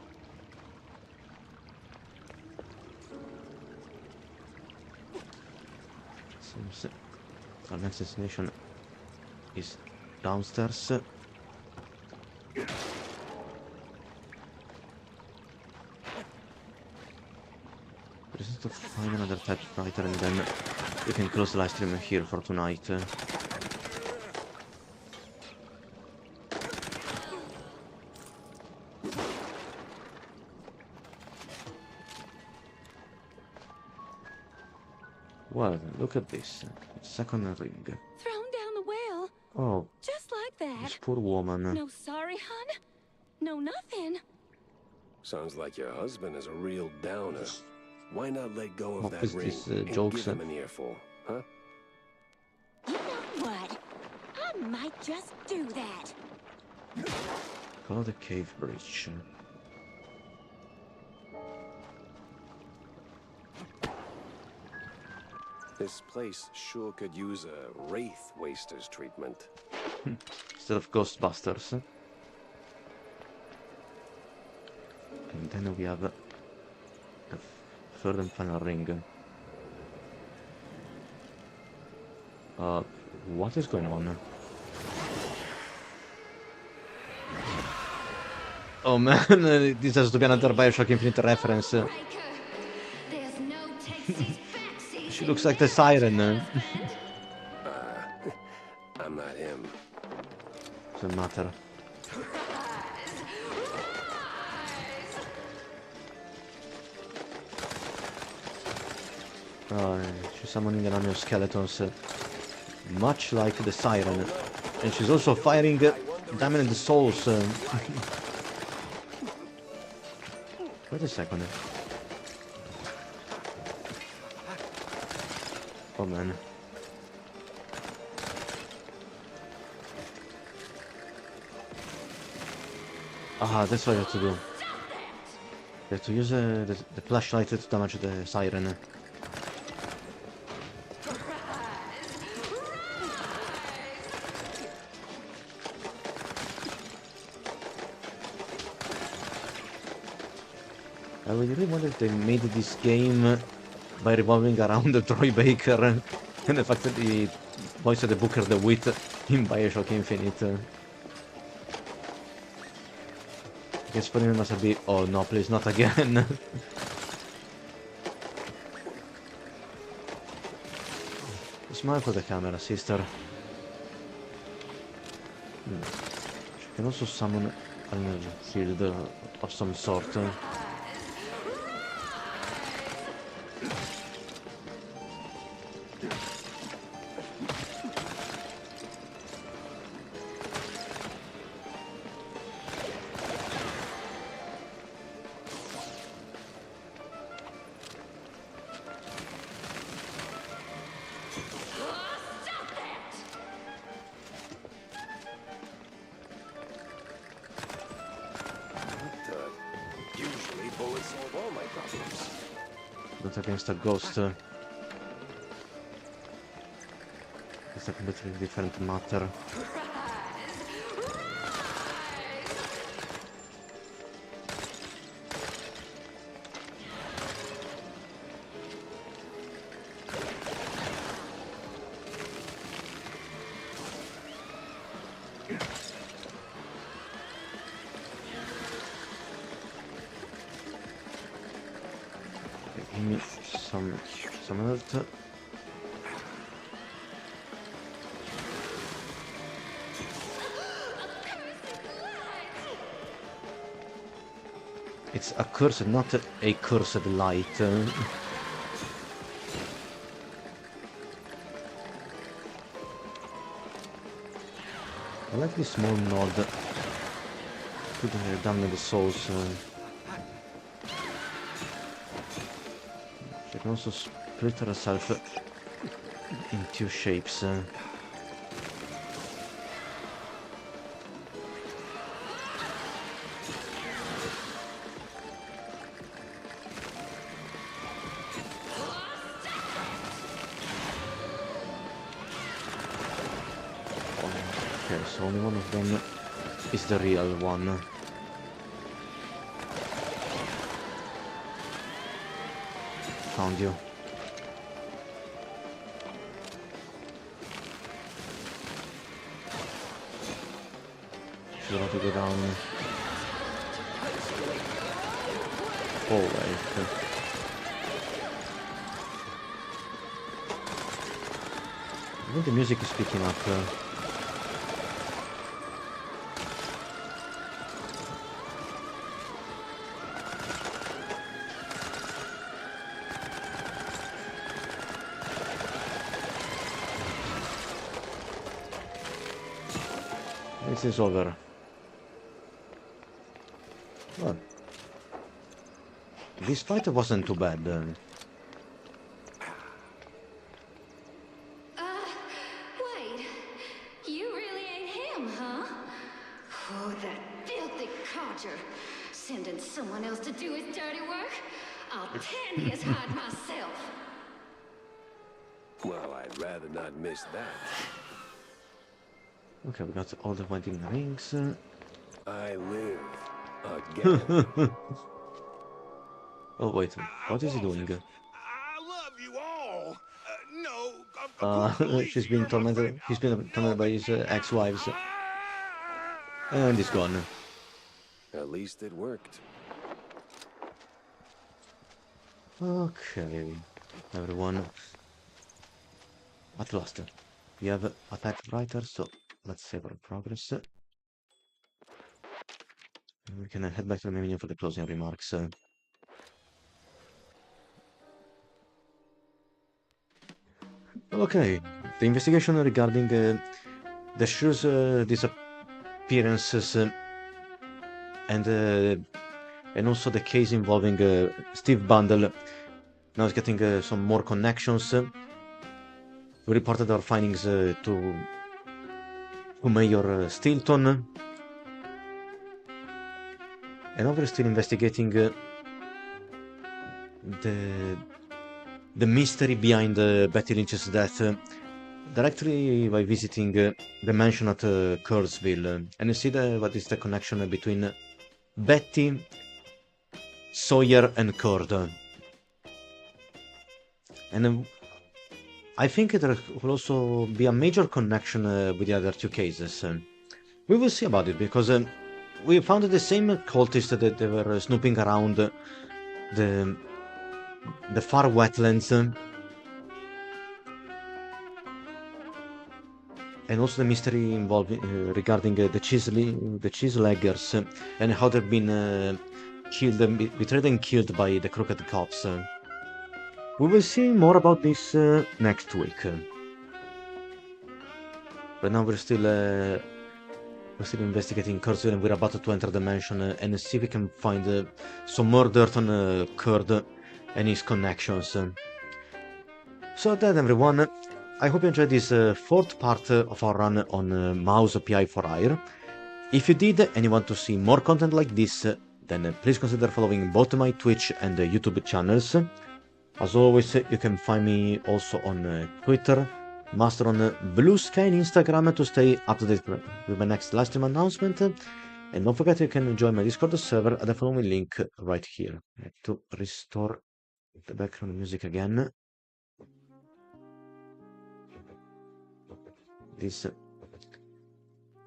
So Seems our next destination is downstairs. Just to find another typewriter and then we can close the live stream here for tonight. Well, look at this. Second ring. Thrown down the well. Oh, Just like that. this poor woman. No sorry, hun. No nothing. Sounds like your husband is a real downer. Why not let go of What that is ring this, and jokes? give him an earful, huh? You know what? I might just do that. Follow the cave bridge. This place sure could use a wraith waster's treatment. Instead of Ghostbusters. And then we have a third and final ring. What is going on? Oh man, this has to be another Bioshock Infinite reference. She looks like the siren. I'm not him. Doesn't matter. Oh, she's summoning an army of skeletons, much like the siren. And she's also firing Diamond in the Souls. Wait a second. Oh man. Ah, that's what you have to do. You have to use the flashlight to damage the siren. I really wonder if they made this game by revolving around Troy Baker and the fact that he voiced the Booker DeWitt in Bioshock Infinite. I guess for him it must be, oh no, please, not again. Smile for the camera, sister. She can also summon an energy field of some sort. Usually bullets solve all my problems. Not against a ghost. It's a completely different matter. Give me some health. It's a curse, not a cursed light. I like this small nod to the Damned in the Souls. She can also split herself in two shapes. Okay, so only one of them is the real one. Found you. You want to go down? Oh, wait. I think the music is picking up. This is over. Well, this fight wasn't too bad. Wait. You really ain't him, huh? Oh, that filthy codger. Sending someone else to do his dirty work? I'll tan his hide myself. Well, I'd rather not miss that. Okay, we got all the wedding rings. I live again. Oh wait, what is he doing? I love you all. No, She's being tormented. He's been tormented by his ex-wives, and he's gone. At least it worked. Okay, everyone. At last, we have attacked writer, so let's save our progress. We can head back to the main menu for the closing remarks. Okay, the investigation regarding the show's disappearances and also the case involving Steve Bundle now is getting some more connections. We reported our findings to Mayor Stilton, and now we're still investigating the mystery behind Betty Lynch's death, directly by visiting the mansion at Curtsville, and you see what is the connection between Betty, Sawyer, and Cord. And I think there will also be a major connection with the other two cases. We will see about it, because we found the same cultists that they were snooping around the far wetlands, and also the mystery involving regarding the cheeseleggers and how they've been betrayed and killed by the crooked cops. We will see more about this next week. Right now we're still investigating Kurtzville, and we're about to enter the mansion and see if we can find some more dirt on Kurd and his connections. So then, everyone, I hope you enjoyed this fourth part of our run on Mouse PI for Hire. If you did and you want to see more content like this, then please consider following both my Twitch and YouTube channels. As always, you can find me also on Twitter, Mastodon, Blue Sky, and Instagram to stay up to date with my next live stream announcement. And don't forget you can join my Discord server at the following link right here. I have to restore the background music again. This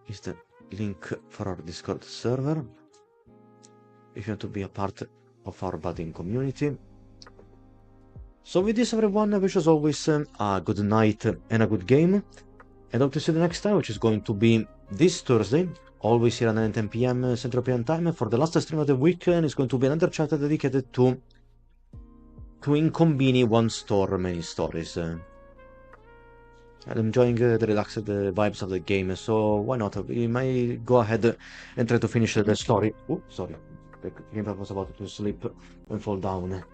is the link for our Discord server if you want to be a part of our budding community. So with this, everyone, I wish as always a good night and a good game, and hope to see you the next time, which is going to be this Thursday, always here at 9:10 PM Central European Time for the last stream of the week, and it's going to be another chapter dedicated to Incombini One Store Many Stories. I'm enjoying the relaxed vibes of the game, so why not? We might go ahead and try to finish the story. Oh, sorry, the game was about to slip and fall down.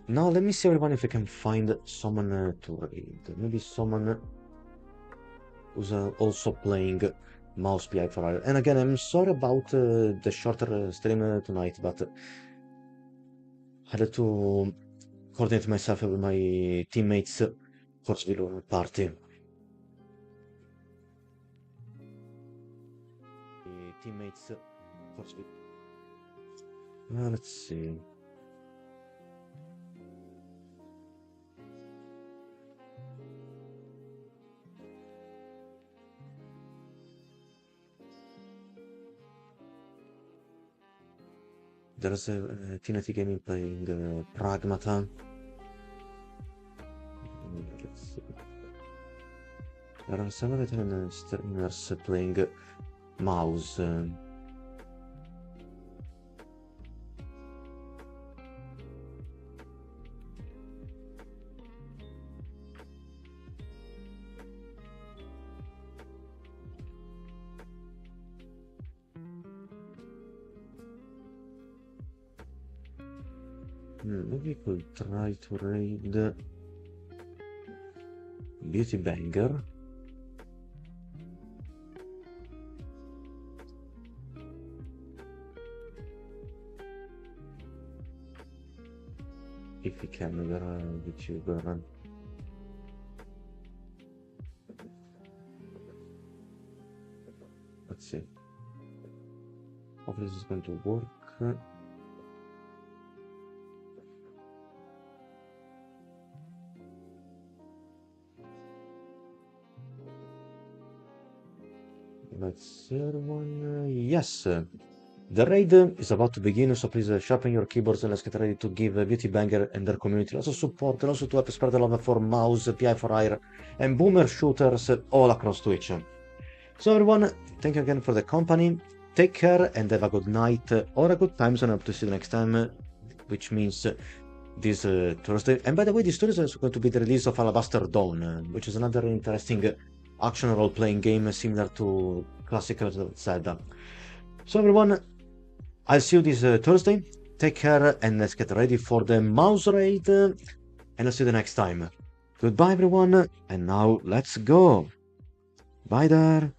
Now let me see, everyone, if I can find someone to read. Maybe someone who's also playing Mouse PI for Hire. And again, I'm sorry about the shorter stream tonight, but I had to coordinate myself with my teammates' Horse party. Let's see. There's a TNT Gaming playing Pragmata. Let's see. There are several Italian streamers playing Mouse. Maybe we could try to raid Beauty Banger. If we can, there are YouTuber. Let's see. Hopefully this is going to work. Let's see other one. Yes, the raid is about to begin, so please sharpen your keyboards and let's get ready to give Beauty Banger and their community lots of support and also to help spread the love for Mouse, PI for Hire, and Boomer shooters all across Twitch. So everyone, thank you again for the company. Take care and have a good night or a good time, and I hope to see you next time, which means this Thursday. And by the way, this Thursday is going to be the release of Alabaster Dawn, which is another interesting action role-playing game similar to classic Zelda. So everyone, I'll see you this Thursday. Take care and let's get ready for the Mouse raid. And I'll see you the next time. Goodbye everyone, and now let's go. Bye there.